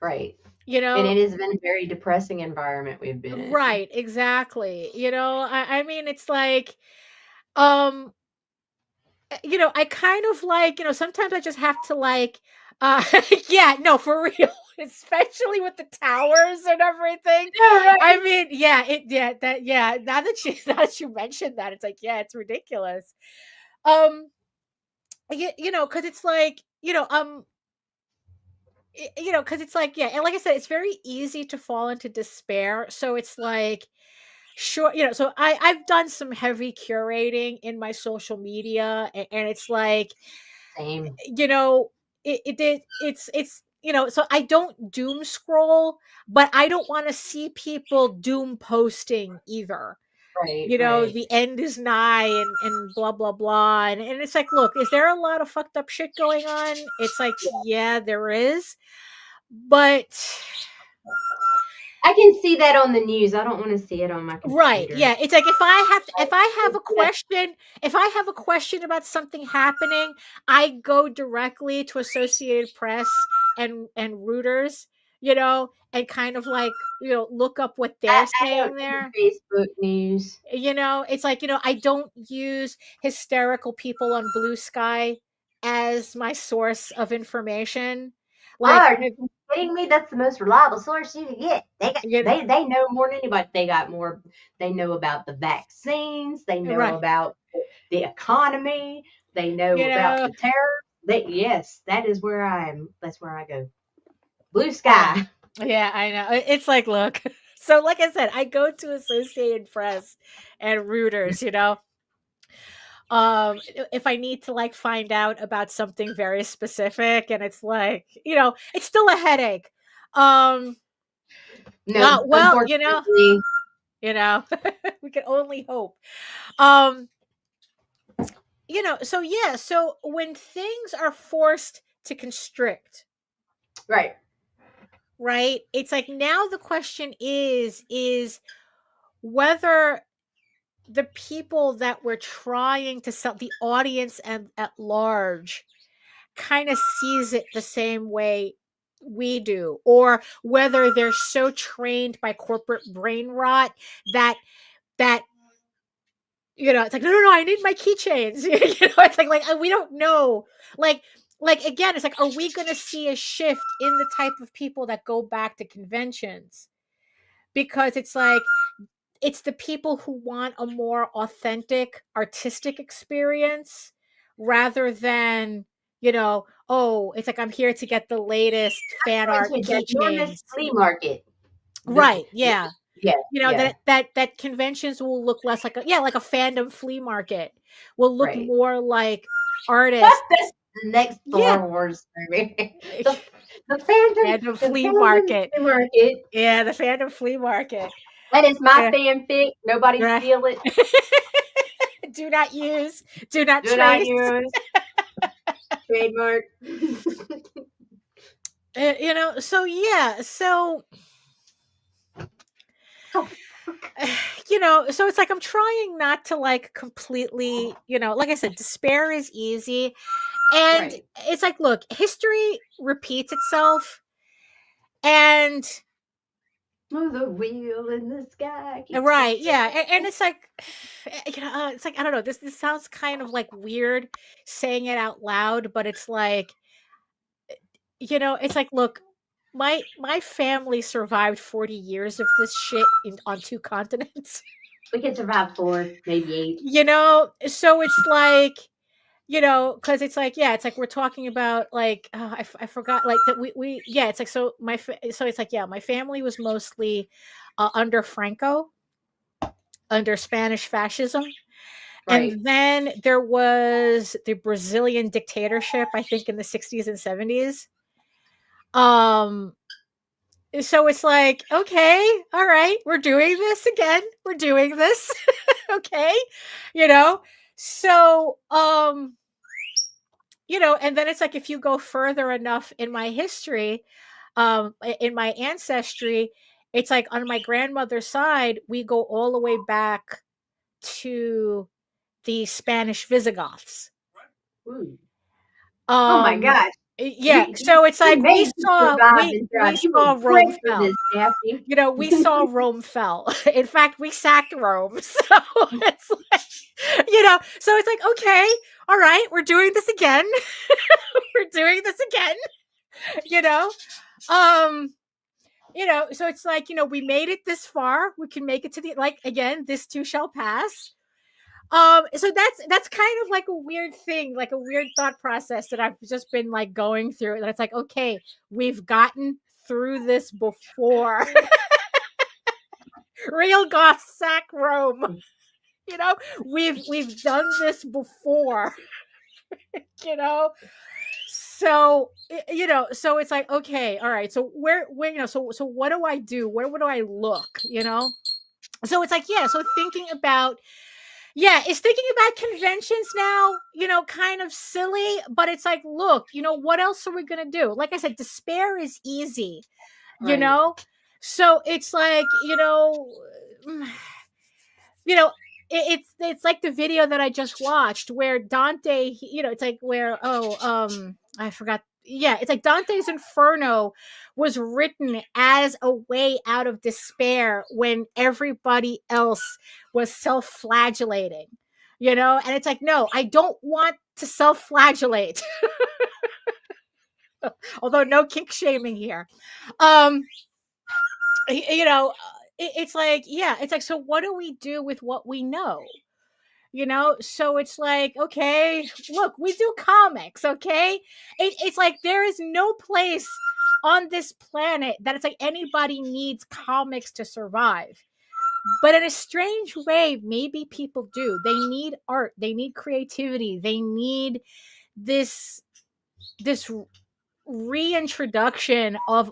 Right. you And know. it has been a very depressing environment we've been in. Right, exactly. I mean, it's like, um, I kind of like, sometimes I just have to like, uh, yeah, no, for real, especially with the towers and everything. Yeah, I right. mean, yeah. Now that you now that you mentioned that, it's like, yeah, it's ridiculous. Um, because it's like, because it's like, yeah, and like I said, it's very easy to fall into despair. So it's like, sure, so I've done some heavy curating in my social media, and it's like, Same. you know, it's so I don't doom scroll, but I don't want to see people doom posting either. Right, right. The end is nigh, and blah blah blah, and it's like, look, is there a lot of fucked up shit going on? It's like, yeah, there is, but I can see that on the news. I don't want to see it on my right, computer. yeah, it's like, if I have a Yeah, question, about something happening, I go directly to Associated Press and Reuters, and kind of like, look up what they're I don't saying do there. Facebook news. It's like, I don't use hysterical people on Blue Sky as my source of information. Oh, Like, are you kidding me? That's the most reliable source you can get. you know, They know more than anybody. They got more. They know about the vaccines. They know right, about the economy. They know you about know, the terror. Yes, that is where I'm. That's where I go. Blue I know. sky. Yeah, I know. It's like, look. So like I said, I go to Associated Press and Reuters, if I need to like find out about something very specific, and it's like, it's still a headache. Um No, well, unfortunately, you know, we can only hope. Um so yeah, so when things are forced to constrict, right. right? It's like, now the question is whether the people that we're trying to sell, the audience and at large, kind of sees it the same way we do, or whether they're so trained by corporate brain rot that it's like, no, no, no, I need my keychains. It's like we don't know. Like again, it's like, are we going to see a shift in the type of people that go back to conventions? Because it's like, it's the people who want a more authentic artistic experience, rather than, oh, it's like, I'm here to get the latest fan I went art to a ginormous keychains. flea market. The, Right, yeah. yeah, yeah, That conventions will look less like a fandom flea market, will look right. more like That's artists. the next Yeah. Star Wars movie. The fandom, Fandom the flea fandom market. flea market. Yeah, the fandom flea market. That is my Yeah. fanfic. Nobody Right. steal it. Do not use, do not Do not trace. use. Trademark. So yeah, so Oh, so it's like, I'm trying not to like completely, like I said, despair is easy. And right. it's like, look, history repeats itself. And Oh, the wheel in the sky keeps on right, yeah, turning. and it's like, it's like, I don't know, this sounds kind of like weird saying it out loud, but it's like, it's like, look, my family survived 40 years of this shit on two continents. We can survive 4, maybe 8. So it's like, because it's like, yeah, it's like, we're talking about like, I forgot, like, that we yeah, it's like, so so it's like, yeah, my family was mostly under Franco, under Spanish fascism. Right. And then there was the Brazilian dictatorship, I think, in the 60s and 70s. Um, so it's like, okay, all right, we're doing this again. We're doing this. Okay. You know? So, and then it's like, if you go further enough in my history, in my ancestry, it's like, on my grandmother's side, we go all the way back to the Spanish Visigoths. Ooh. Oh my Um, gosh. yeah, so it's You like we made me saw survive we and we thrive. You were saw bred Rome for fell. this, Daphne. You know, we saw Rome fell. In fact, we sacked Rome. So it's like, so it's like, okay, all right, we're doing this again. We're doing this again. You know, um, so it's like, we made it this far. We can make it to the like again. This too shall pass. So that's kind of like a weird thing, like a weird thought process that I've just been like going through. And it's like, okay, we've gotten through this before. Real goth sack Rome. You know, we've done this before. You know, so so it's like, okay, all right. So where so what do I do? Where would I look? So it's like, yeah. So thinking about is thinking about conventions now, kind of silly, but it's like, look, what else are we gonna do? Like I said, despair is easy, you Right. know. So it's like, you know it's like the video that I just watched where Dante, it's like where I forgot. Yeah, it's like Dante's Inferno was written as a way out of despair when everybody else was self-flagellating, and it's like, no, I don't want to self-flagellate. Although no kink shaming here. um it's like, yeah, it's like, so what do we do with what we know? So it's like, okay, look, we do comics. Okay, it's like there is no place on this planet that it's like anybody needs comics to survive, but in a strange way, maybe people do. They need art, they need creativity, they need this reintroduction of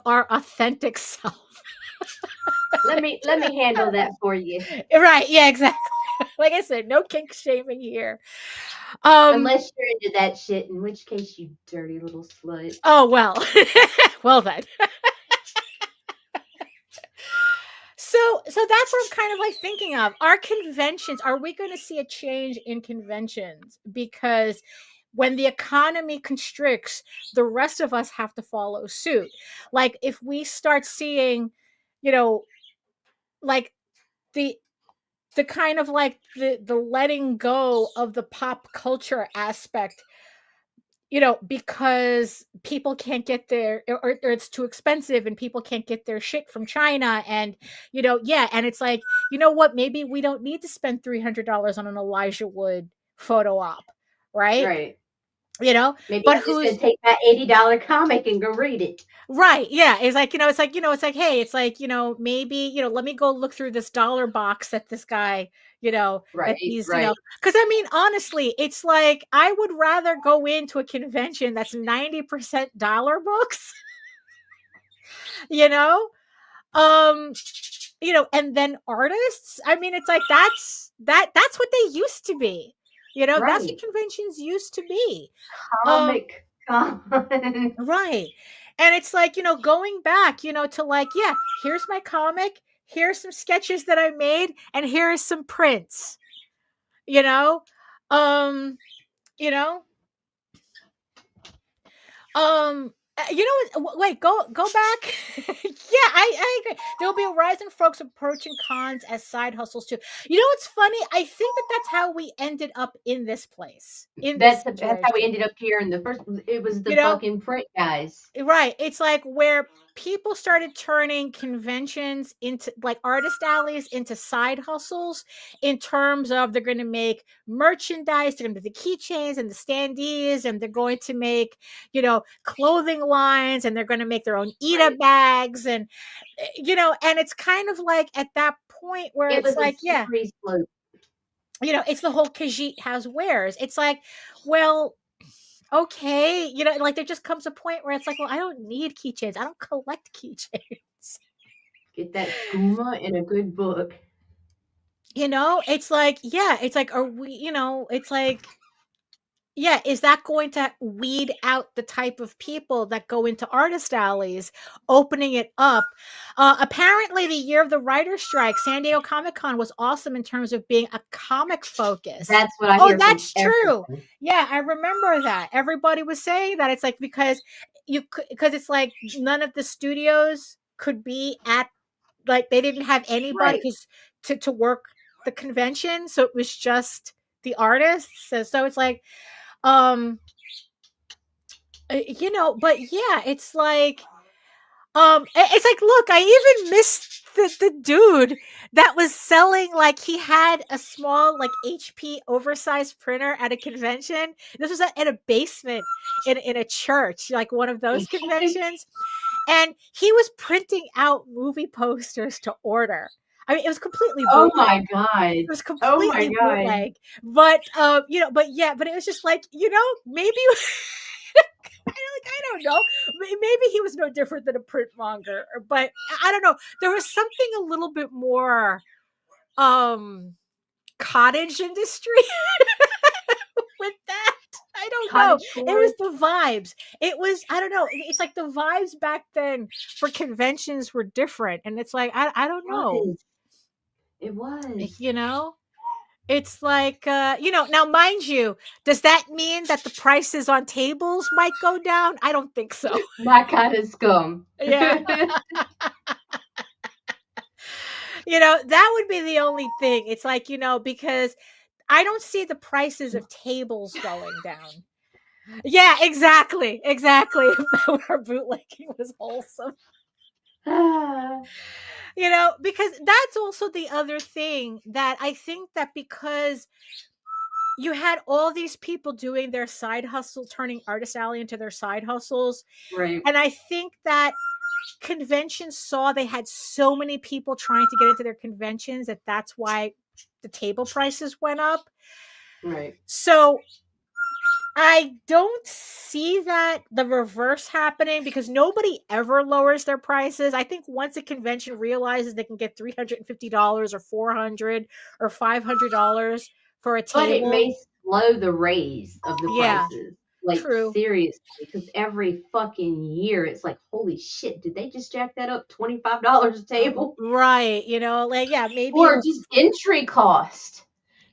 our authentic self. Let me handle that for you. Right, yeah, exactly. Like I said, no kink shaming here. um Unless you're into that shit, in which case you dirty little slut. Oh, well. Well then. So that's what I'm kind of like thinking of. Our conventions, are we going to see a change in conventions? Because when the economy constricts, the rest of us have to follow suit. Like if we start seeing, you know, like the kind of like the letting go of the pop culture aspect, because people can't get their, or it's too expensive and people can't get their shit from China. And, yeah. And it's like, you know what? Maybe we don't need to spend $300 on an Elijah Wood photo op. Right. Right. Maybe But I'm just gonna who's take that $80 comic and go read it. right. Yeah. It's like, hey, it's like, maybe, let me go look through this dollar box that this guy, Right, that he's, right. because I mean, honestly, it's like I would rather go into a convention that's 90% dollar books, you know, um, and then artists. I mean, it's like that's what they used to be. That's what Right. conventions used to be. Um, Comic con. Right. And it's like, going back, to like, yeah, here's my comic, here's some sketches that I made, and here's some prints, you know? Um, you know, you know what? Wait, go back. Yeah, I agree. There will be a rise in folks approaching cons as side hustles too. You know what's funny? I think that's how we ended up in this place, in this That's how we situation. ended up here in the first. It was the You know, fucking print guys. Right. It's like where people started turning conventions into like artist alleys into side hustles in terms of they're going to make merchandise, they're going to do the keychains and the standees, and they're going to make, clothing lines, and they're going to make their own Ida Right. bags. And, and it's kind of like at that point where It it's was a like, yeah, slippery slope. it's the whole Khajiit has wares. It's like, well, okay, like there just comes a point where it's like, well, I don't need keychains. I don't collect keychains. Get that skooma in a good book. It's like, yeah, it's like, are we, it's like, yeah, is that going to weed out the type of people that go into artist alleys, opening it up? Apparently, the year of the writer's strike, San Diego Comic Con was awesome in terms of being a comic focused. That's what I Oh, hear from that's true. everyone. Yeah, I remember that. Everybody was saying that. It's like because it's like none of the studios could be at, like, they didn't have anybody Right. to work the convention, so it was just the artists. So it's like, um but yeah, it's like, it's like, look, I even missed the dude that was selling, like, he had a small, like, HP oversized printer at a convention. This was at a basement in a church, like one of those conventions, and he was printing out movie posters to order. I mean, it was completely Oh bootleg. my God. It was Oh my completely God. bootleg. But but yeah, but it was just like, maybe I don't know. Maybe he was no different than a print monger, but I don't know. There was something a little bit more cottage industry with that. I don't know. Cottage It was core. the vibes. It was, I don't know. It's like the vibes back then for conventions were different, and it's like, I don't know. It was. You know, it's like, now, mind you, does that mean that the prices on tables might go down? I don't think so. My kind of scum. Yeah. That would be the only thing. It's like, because I don't see the prices of tables going down. Yeah, exactly. Exactly. If our bootlegging was wholesome. Because that's also the other thing, that I think that because you had all these people doing their side hustle, turning Artist Alley into their side hustles. Right. And I think that conventions saw they had so many people trying to get into their conventions that that's why the table prices went up. Right. So I don't see that the reverse happening, because nobody ever lowers their prices. I think once a convention realizes they can get $350 or $400 or $500 for a But it table. may slow the raise of the Yeah, prices. Like, true. seriously, because every fucking year it's like, holy shit, did they just jack that up $25 a table? Right. Like, yeah, maybe. Or just entry cost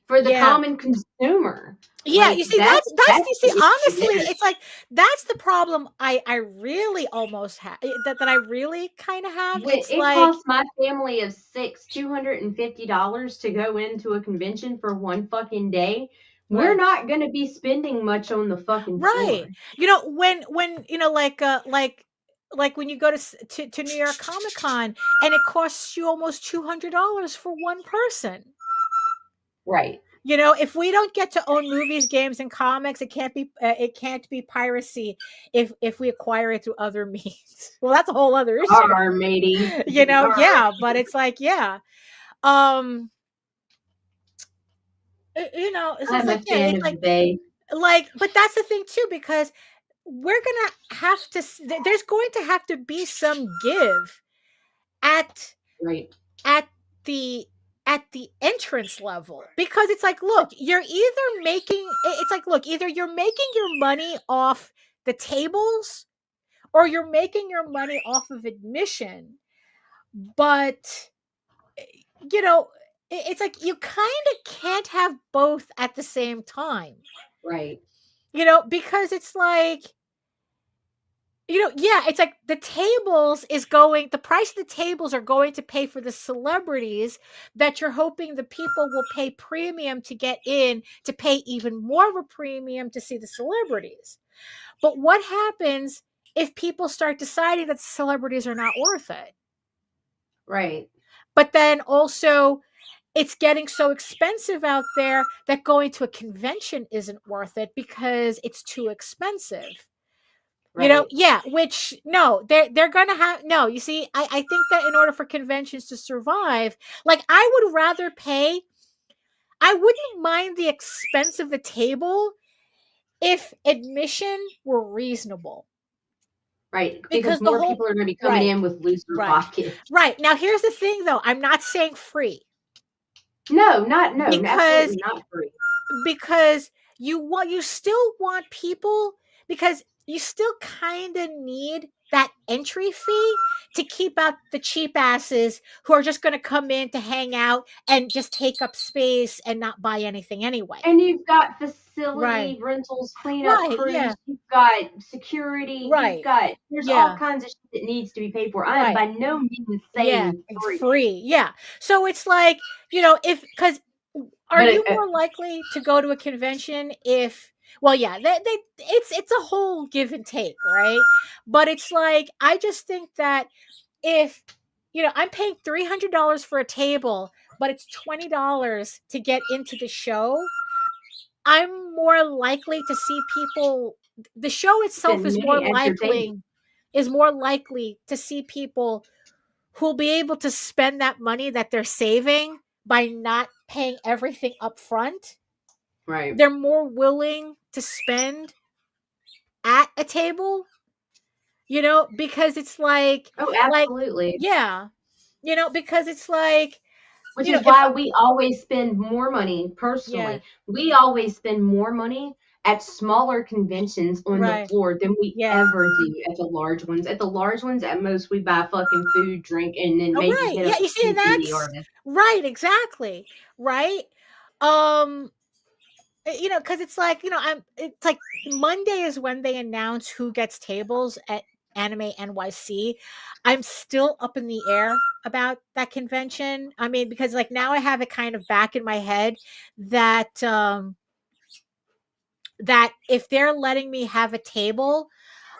for the Yeah. common consumer. Yeah, Like, you see, that's you see, the issue honestly, there. it's like, that's the problem I really almost have, that I really kind of have. It's It like, costs my family of 6 $250 to go into a convention for one fucking day. We're right. not going to be spending much on the fucking Right. floor. When like when you go to New York Comic Con and it costs you almost $200 for one person. Right. If we don't get to own movies, games, and comics, it can't be piracy if we acquire it through other means. Well, that's a whole other issue. Arr, matey. Yeah, but it's like, yeah. It's I'm like, a yeah, fan it's of like, the Bay. but that's the thing too, because we're gonna have to, there's going to have to be some give at Right. at the entrance level, because it's like, look, you're either making, it's like, look, either you're making your money off the tables or you're making your money off of admission. But it's like, you kind of can't have both at the same time. Right. Because it's like, yeah, it's like the price of the tables are going to pay for the celebrities that you're hoping the people will pay premium to get in, to pay even more of a premium to see the celebrities. But what happens if people start deciding that celebrities are not worth it? Right. But then also, it's getting so expensive out there that going to a convention isn't worth it because it's too expensive. Right. Yeah, which, no, they're gonna have, no, you see, I think that in order for conventions to survive, like, I wouldn't mind the expense of the table if admission were reasonable. Right. Because Because the more whole, people are going to be coming right, in with looser right, pockets. right. Now, here's the thing, though. I'm not saying free. No, Because absolutely not free. because you still want people, because you still kind of need that entry fee to keep out the cheap asses who are just going to come in to hang out and just take up space and not buy anything anyway. And you've got Right. facility rentals, cleanup Right. crews, Yeah. you've got security, Right. there's all Yeah. kinds of shit that needs to be paid for. I am Right. by no means Yeah. saying It's free. free. Yeah. So it's like, if, because are But you more likely to go to a convention if, well, yeah, it's a whole give and take, right? But it's like, I just think that if, I'm paying $300 for a table, but it's $20 to get into the show, I'm more likely to see people. The show itself been many entertaining. is more likely to see people who'll be able to spend that money that they're saving by not paying everything up front. Right. They're more willing to spend at a table, because it's like, Oh, like, absolutely. yeah, because it's like, Which is if, why we always spend more money yeah, personally. We always spend more money at smaller conventions on the right, floor than we yeah, ever do at the large ones. At the large ones, at most, we buy fucking food, drink, and then oh, maybe right, hit yeah, up you a see, few indie that's artists. right, exactly, right. Um, because it's like, it's like Monday is when they announce who gets tables at Anime NYC. I'm still up in the air about that convention. I mean, because like now I have it kind of back in my head that that if they're letting me have a table,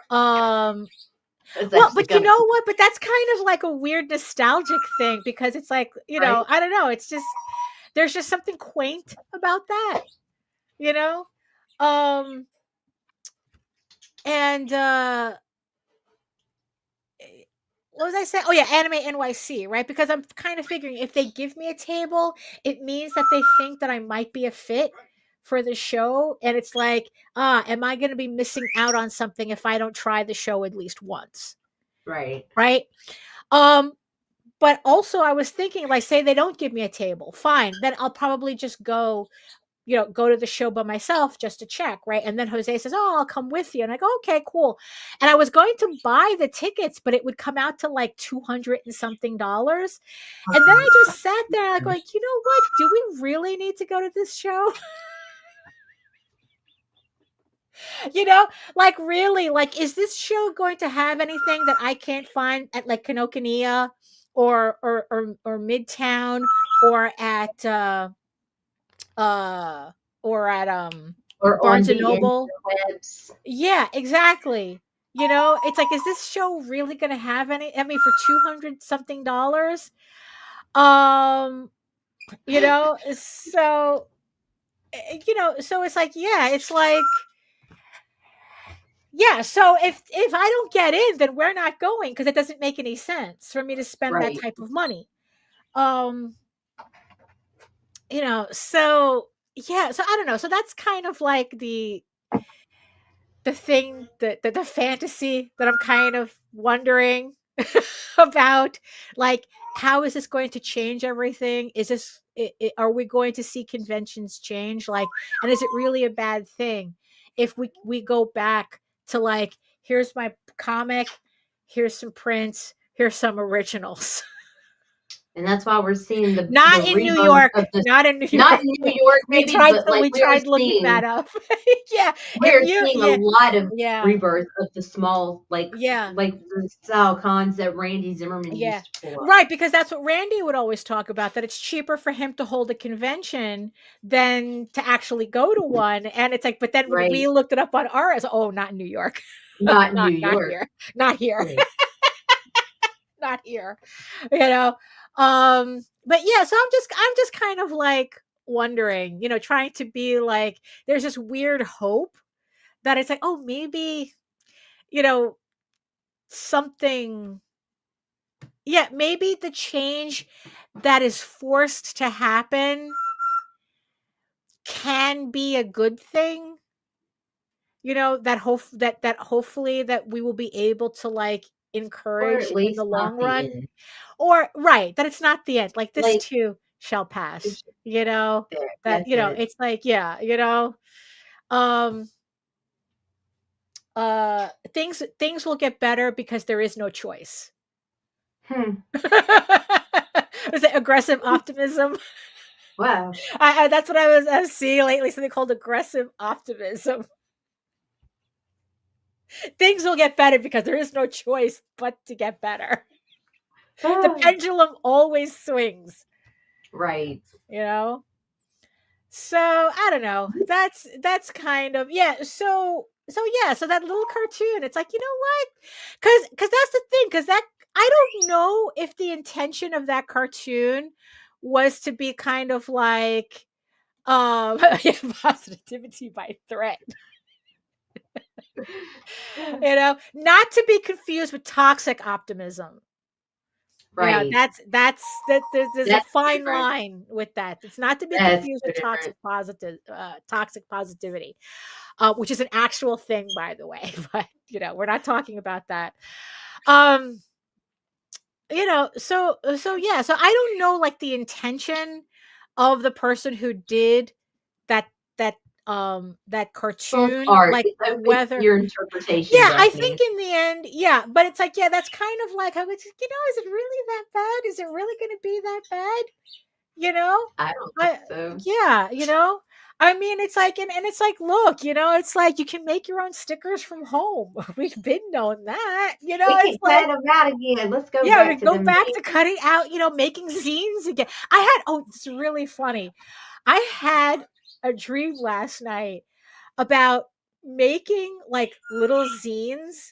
um It's well, actually but you coming. know what? But that's kind of like a weird nostalgic thing, because it's like, Right? I don't know, it's just, there's just something quaint about that, you know? Um and what was I saying? Oh yeah, Anime NYC, right? Because I'm kind of figuring if they give me a table, it means that they think that I might be a fit for the show. And it's like, am I going to be missing out on something if I don't try the show at least once? Right. Right. Um, but also I was thinking, like, say they don't give me a table, fine. Then I'll probably just go to the show by myself just to check, right? And then Jose says, "Oh, I'll come with you." And I go, "Okay, cool." And I was going to buy the tickets, but it would come out to like 200 and something dollars. And then I just sat there like going, you know what? Do we really need to go to this show? Like really, like, is this show going to have anything that I can't find at like Kinokuniya or Midtown or at uh or at Or on Barnes and the Noble? interwebs. Yeah, exactly. It's like, is this show really gonna have any? I mean, for 200 something dollars? Um, so so it's like, yeah, it's like, yeah. So if I don't get in, then we're not going, because it doesn't make any sense for me to spend that Right. type of money. Um, so yeah, so I don't know. So that's kind of like the thing, the fantasy that I'm kind of wondering about, like, how is this going to change everything? Is this are we going to see conventions change, like, and is it really a bad thing if we go back to, like, here's my comic, here's some prints, here's some originals. And that's why we're seeing the Not in New rebirth York, of the, not in New not York. in New York maybe, but like We tried looking that up. Yeah, we if are you seeing a yeah, lot of yeah, rebirth of the small, yeah. like the style cons that Randy Zimmerman Yeah. used to pull up. Right, because that's what Randy would always talk about, that it's cheaper for him to hold a convention than to actually go to one. And it's like, but then when we Right. looked it up on ours, oh, not in New York. Not in New Not York. here. Not here. Right. Not here. You know. But yeah, so I'm just kind of like wondering, trying to be like, there's this weird hope that it's like, oh, maybe, you know, something, yeah, maybe the change that is forced to happen can be a good thing, that hopefully that we will be able to, like, Or encourage at in the least long not the run. end. Or right, that it's not the end, like, this Like too shall pass, there. that, That's it. it's like, yeah, Um, things will get better because there is no choice. Was it aggressive optimism? Wow. That's what I was seeing lately. Something called aggressive optimism. Things will get better because there is no choice but to get better. The pendulum always swings. Right. You know. So I don't know. That's kind of So that little cartoon, it's like, you know what? Because that's the thing. Because that I don't know if the intention of that cartoon was to be kind of like positivity by threat. Not to be confused with toxic optimism. Right. Yeah, there's a That's fine different. line with that. It's not to be That's confused so with different. toxic positivity, which is an actual thing, by the way. But we're not talking about that. So I don't know, like, the intention of the person who did that that that Well, it's cartoon, art. like, It's open to whether your interpretation, yeah, I definitely. think in the end, yeah, but it's like, yeah, that's kind of like, I was, is it really that bad? Is it really going to be that bad? You know, I don't think I so. yeah, I mean, it's like, and it's like, look, it's like you can make your own stickers from home. We've been knowing that, We it's can cut like, them out again. Let's go yeah, we back to go them back to days. cutting out, making zines again. It's really funny. I had a dream last night about making, like, little zines,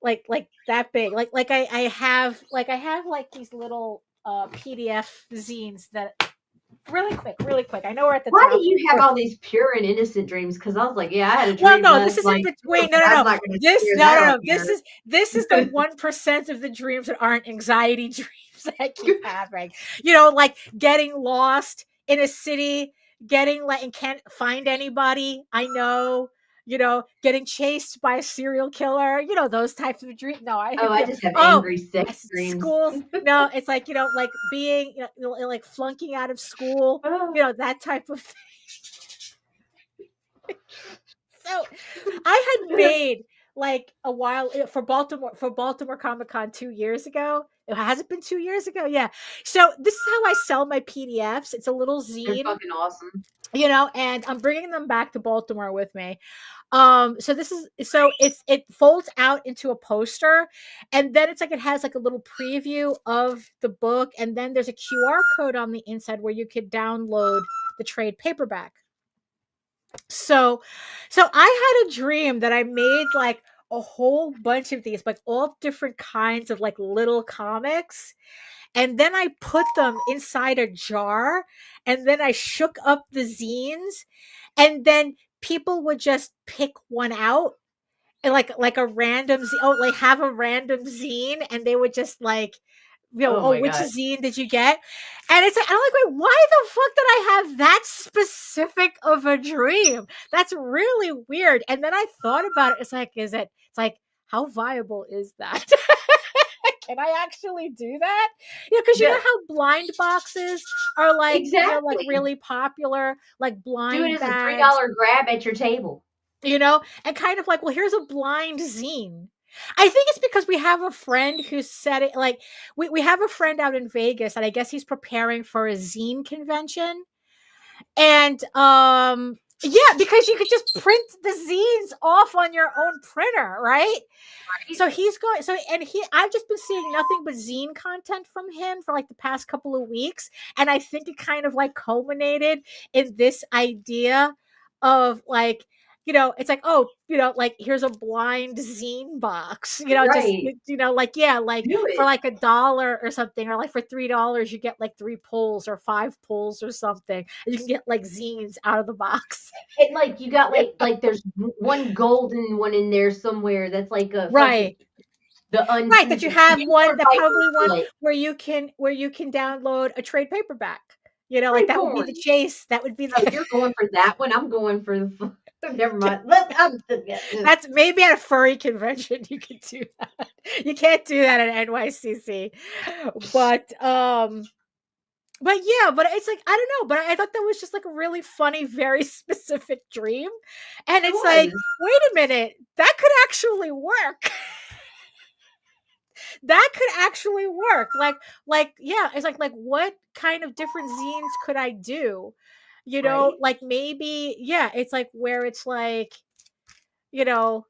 like that big. Like I have like these little PDF zines that really quick. I know we're at the Why do top. you have all these pure and innocent dreams? Because I was like, yeah, I had a Well, dream no, this last isn't. night too, Wait, but no, no, I'm no. not going to This, share no, that no, on no. here. This is the 1% of the dreams that aren't anxiety dreams that I keep having. Like getting lost in a city, getting and can't find anybody I know. Getting chased by a serial killer. Those types of dreams. No, Oh, I just have oh, angry sex dreams. schools. No, it's like like being like flunking out of school. That type of thing. So I had made, like, a while for Baltimore Comic Con 2 years ago. Has it been 2 years ago? Yeah. So this is how I sell my PDFs. It's a little They're zine, fucking awesome. and I'm bringing them back to Baltimore with me. It folds out into a poster, and then it's like it has like a little preview of the book, and then there's a QR code on the inside where you could download the trade paperback. So I had a dream that I made, like, a whole bunch of these, like, all different kinds of, like, little comics, and then I put them inside a jar, and then I shook up the zines, and then people would just pick one out, and like a random like have a random zine, and they would just like, Oh my which god. zine did you get? And it's like, I'm like, wait, why the fuck did I have that specific of a dream? That's really weird. And then I thought about it. It's like, how viable is that? Can I actually do that? Because Yeah, how blind boxes are, like, like, exactly. really popular, like Do it blind as a bags, $3 grab at your table. and kind of like, well, here's a blind zine. I think it's because we have a friend who said it, like, we have a friend out in Vegas, and I guess he's preparing for a zine convention. And yeah, because you could just print the zines off on your own printer, right? So he's going, I've just been seeing nothing but zine content from him for, like, the past couple of weeks, and I think it kind of, like, culminated in this idea of, like, it's like, oh, like, here's a blind zine box, just, Right. like, yeah, like, Do for it. like $1 or something, or like for $3 you get like 3 pulls or 5 pulls or something, and you can get, like, zines out of the box. And like you got like there's one golden one in there somewhere that's like a fucking Right. the Right, that you unseasoned have one, unicorn that biker probably one split. where you can download a trade paperback. Like, Free that would be the porn. chase. That would be Oh, the you're going for that one. I'm going for the never mind. Let that's maybe at a furry convention you could do that. You can't do that at NYCC. But but yeah, but it's like, I don't know, but I thought that was just like a really funny, very specific dream. And It it's like, was. wait a minute, that could actually work. That could actually work. Yeah, it's like what kind of different zines could I do? You know, Right? like maybe, yeah, it's like where it's like, you know,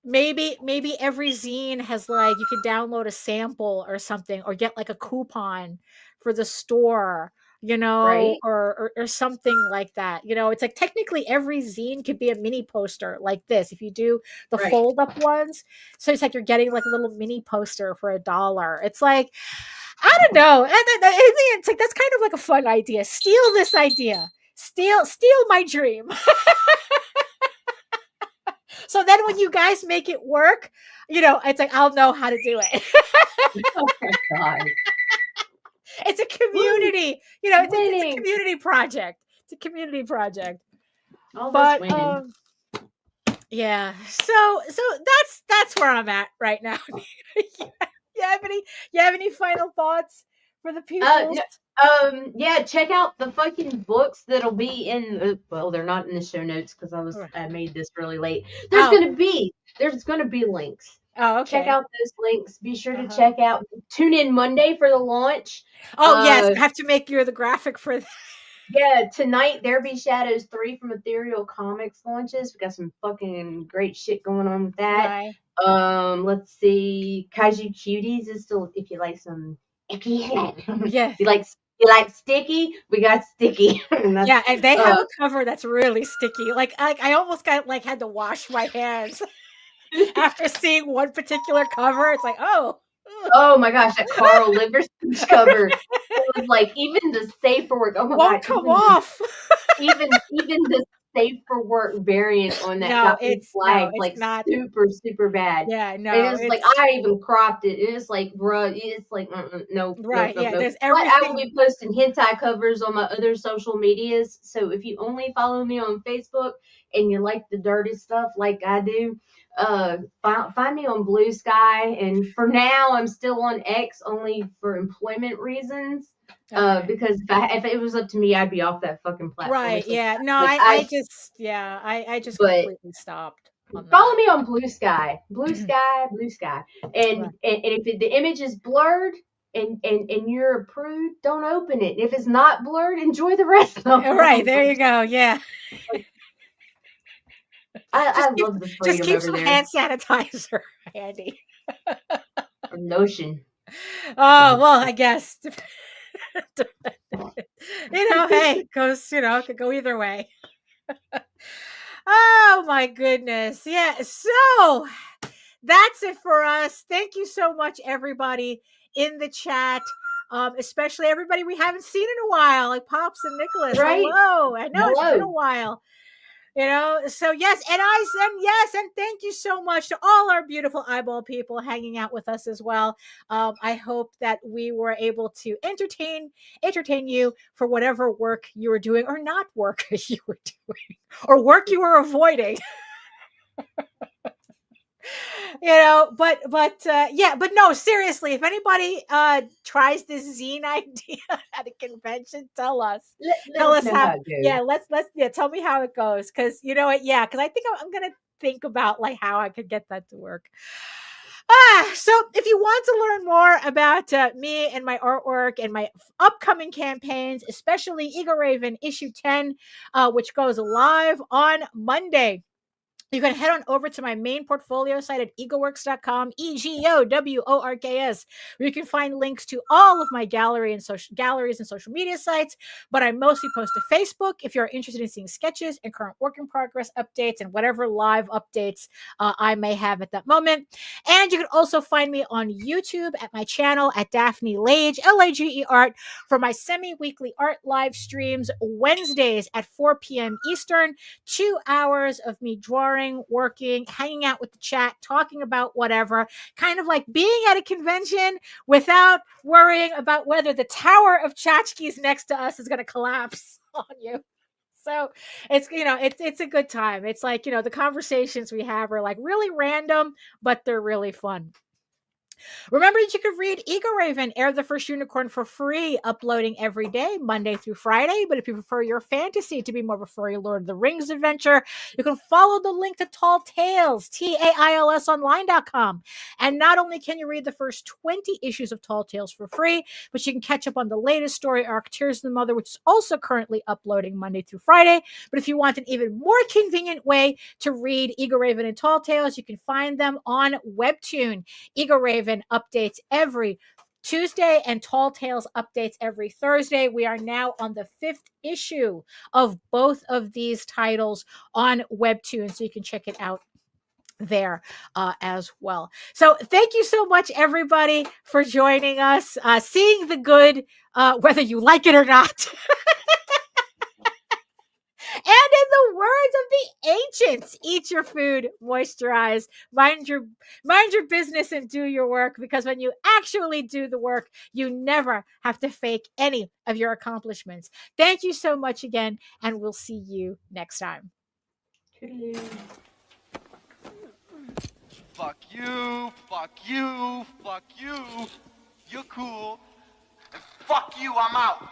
maybe every zine has like you could download a sample or something or get like a coupon for the store, you know, Right? or something like that. You know, it's like technically every zine could be a mini poster like this if you do the Right. fold up ones. So it's like you're getting like a little mini poster for $1. It's like, I don't know. It's like that's kind of like a fun idea. Steal this idea. Steal my dream. So then when you guys make it work, you know, it's like I'll know how to do it. Oh my God. It's a Woo! community, you know, it's a Winning. community project. It's a community project. All this But winning. yeah. So that's where I'm at right now. you have any final thoughts for the pupils? No, yeah, check out the fucking books that'll be in. Well, they're not in the show notes because I made this really late. Oh, There's gonna be links. oh, Check okay. out those links. Be sure to Uh-huh. check out. Tune in Monday for the launch. Oh yes, I have to make you the graphic for that. Yeah, tonight There Be Shadows 3 from Ethereal Comics launches. We got some fucking great shit going on with that. Right. Let's see. Kaiju Cuties is still if you like some if you Yeah. you like sticky, we got sticky. And that's Yeah, and they have a cover that's really sticky. Like I almost got like had to wash my hands after seeing one particular cover. It's like, oh. oh my gosh, that Carl Liver speech cover. It was like even the safe for work. Oh my Won't god, come off. even the safe for work variant on that No, got me no, flagged it's like not. super bad. Yeah, And no, it's like it's I even cropped it. It's like, bruh, it's like no. right. Yeah, But there's I will everything. be posting hentai covers on my other social medias. So if you only follow me on Facebook and you like the dirty stuff like I do, find me on Blue Sky. And for now, I'm still on X only for employment reasons. Okay. Because if it was up to me, I'd be off that fucking platform Right. so Yeah. No, like I just yeah, I just but completely stopped on follow that. me on Blue Sky, Blue Sky, Right. and if the image is blurred and you're a prude, don't open it. If it's not blurred, enjoy the rest of All right, them. there you go. Yeah. I Just keep love the just freedom keep over some there hand sanitizer handy. from Notion. Oh, well, I guess. You know, hey, goes, you know, it could go either way. Oh my goodness. Yeah. So that's it for us. Thank you so much, everybody in the chat. Especially everybody we haven't seen in a while, like Pops and Nicholas. Right? Hello. I know it's been a Hello. while. You know, so yes, and thank you so much to all our beautiful eyeball people hanging out with us as well. I hope that we were able to entertain you for whatever work you were doing or not work you were doing or work you were avoiding. You know, yeah, but no, seriously, if anybody tries this zine idea at a convention, tell us. Let Tell us us know how. how it goes. Yeah, let's yeah, tell me how it goes, because you know what, yeah, because I think I'm gonna think about like how I could get that to work. So if you want to learn more about me and my artwork and my upcoming campaigns, especially Eagle Raven issue 10, which goes live on Monday, you can head on over to my main portfolio site at egoworks.com, EGOWORKS, where you can find links to all of my galleries and social media sites. But I mostly post to Facebook if you're interested in seeing sketches and current work in progress updates and whatever live updates I may have at that moment. And you can also find me on YouTube at my channel at Daphne Lage, Lage Art, for my semi-weekly art live streams Wednesdays at 4 p.m. Eastern. 2 hours of me drawing, working, hanging out with the chat, talking about whatever, kind of like being at a convention without worrying about whether the tower of tchotchkes next to us is going to collapse on you. So it's, you know, it's a good time. It's like, you know, the conversations we have are like really random, but they're really fun. Remember that you can read Ego Raven, Air the First Unicorn, for free, uploading every day, Monday through Friday. But if you prefer your fantasy to be more of a furry Lord of the Rings adventure, you can follow the link to Tall Tales, TAILSonline.com. And not only can you read the first 20 issues of Tall Tales for free, but you can catch up on the latest story arc, Tears of the Mother, which is also currently uploading Monday through Friday. But if you want an even more convenient way to read Ego Raven and Tall Tales, you can find them on Webtoon. Ego Raven updates every Tuesday and Tall Tales updates every Thursday. We are now on the 5th issue of both of these titles on Webtoon, so you can check it out there as well. So thank you so much, everybody, for joining us, seeing the good, whether you like it or not. And in the words of the ancients, eat your food, moisturize, mind your business and do your work, because when you actually do the work, you never have to fake any of your accomplishments. Thank you so much again, and we'll see you next time. Toodaloo. Fuck you, fuck you, fuck you. You're cool. And fuck you, I'm out.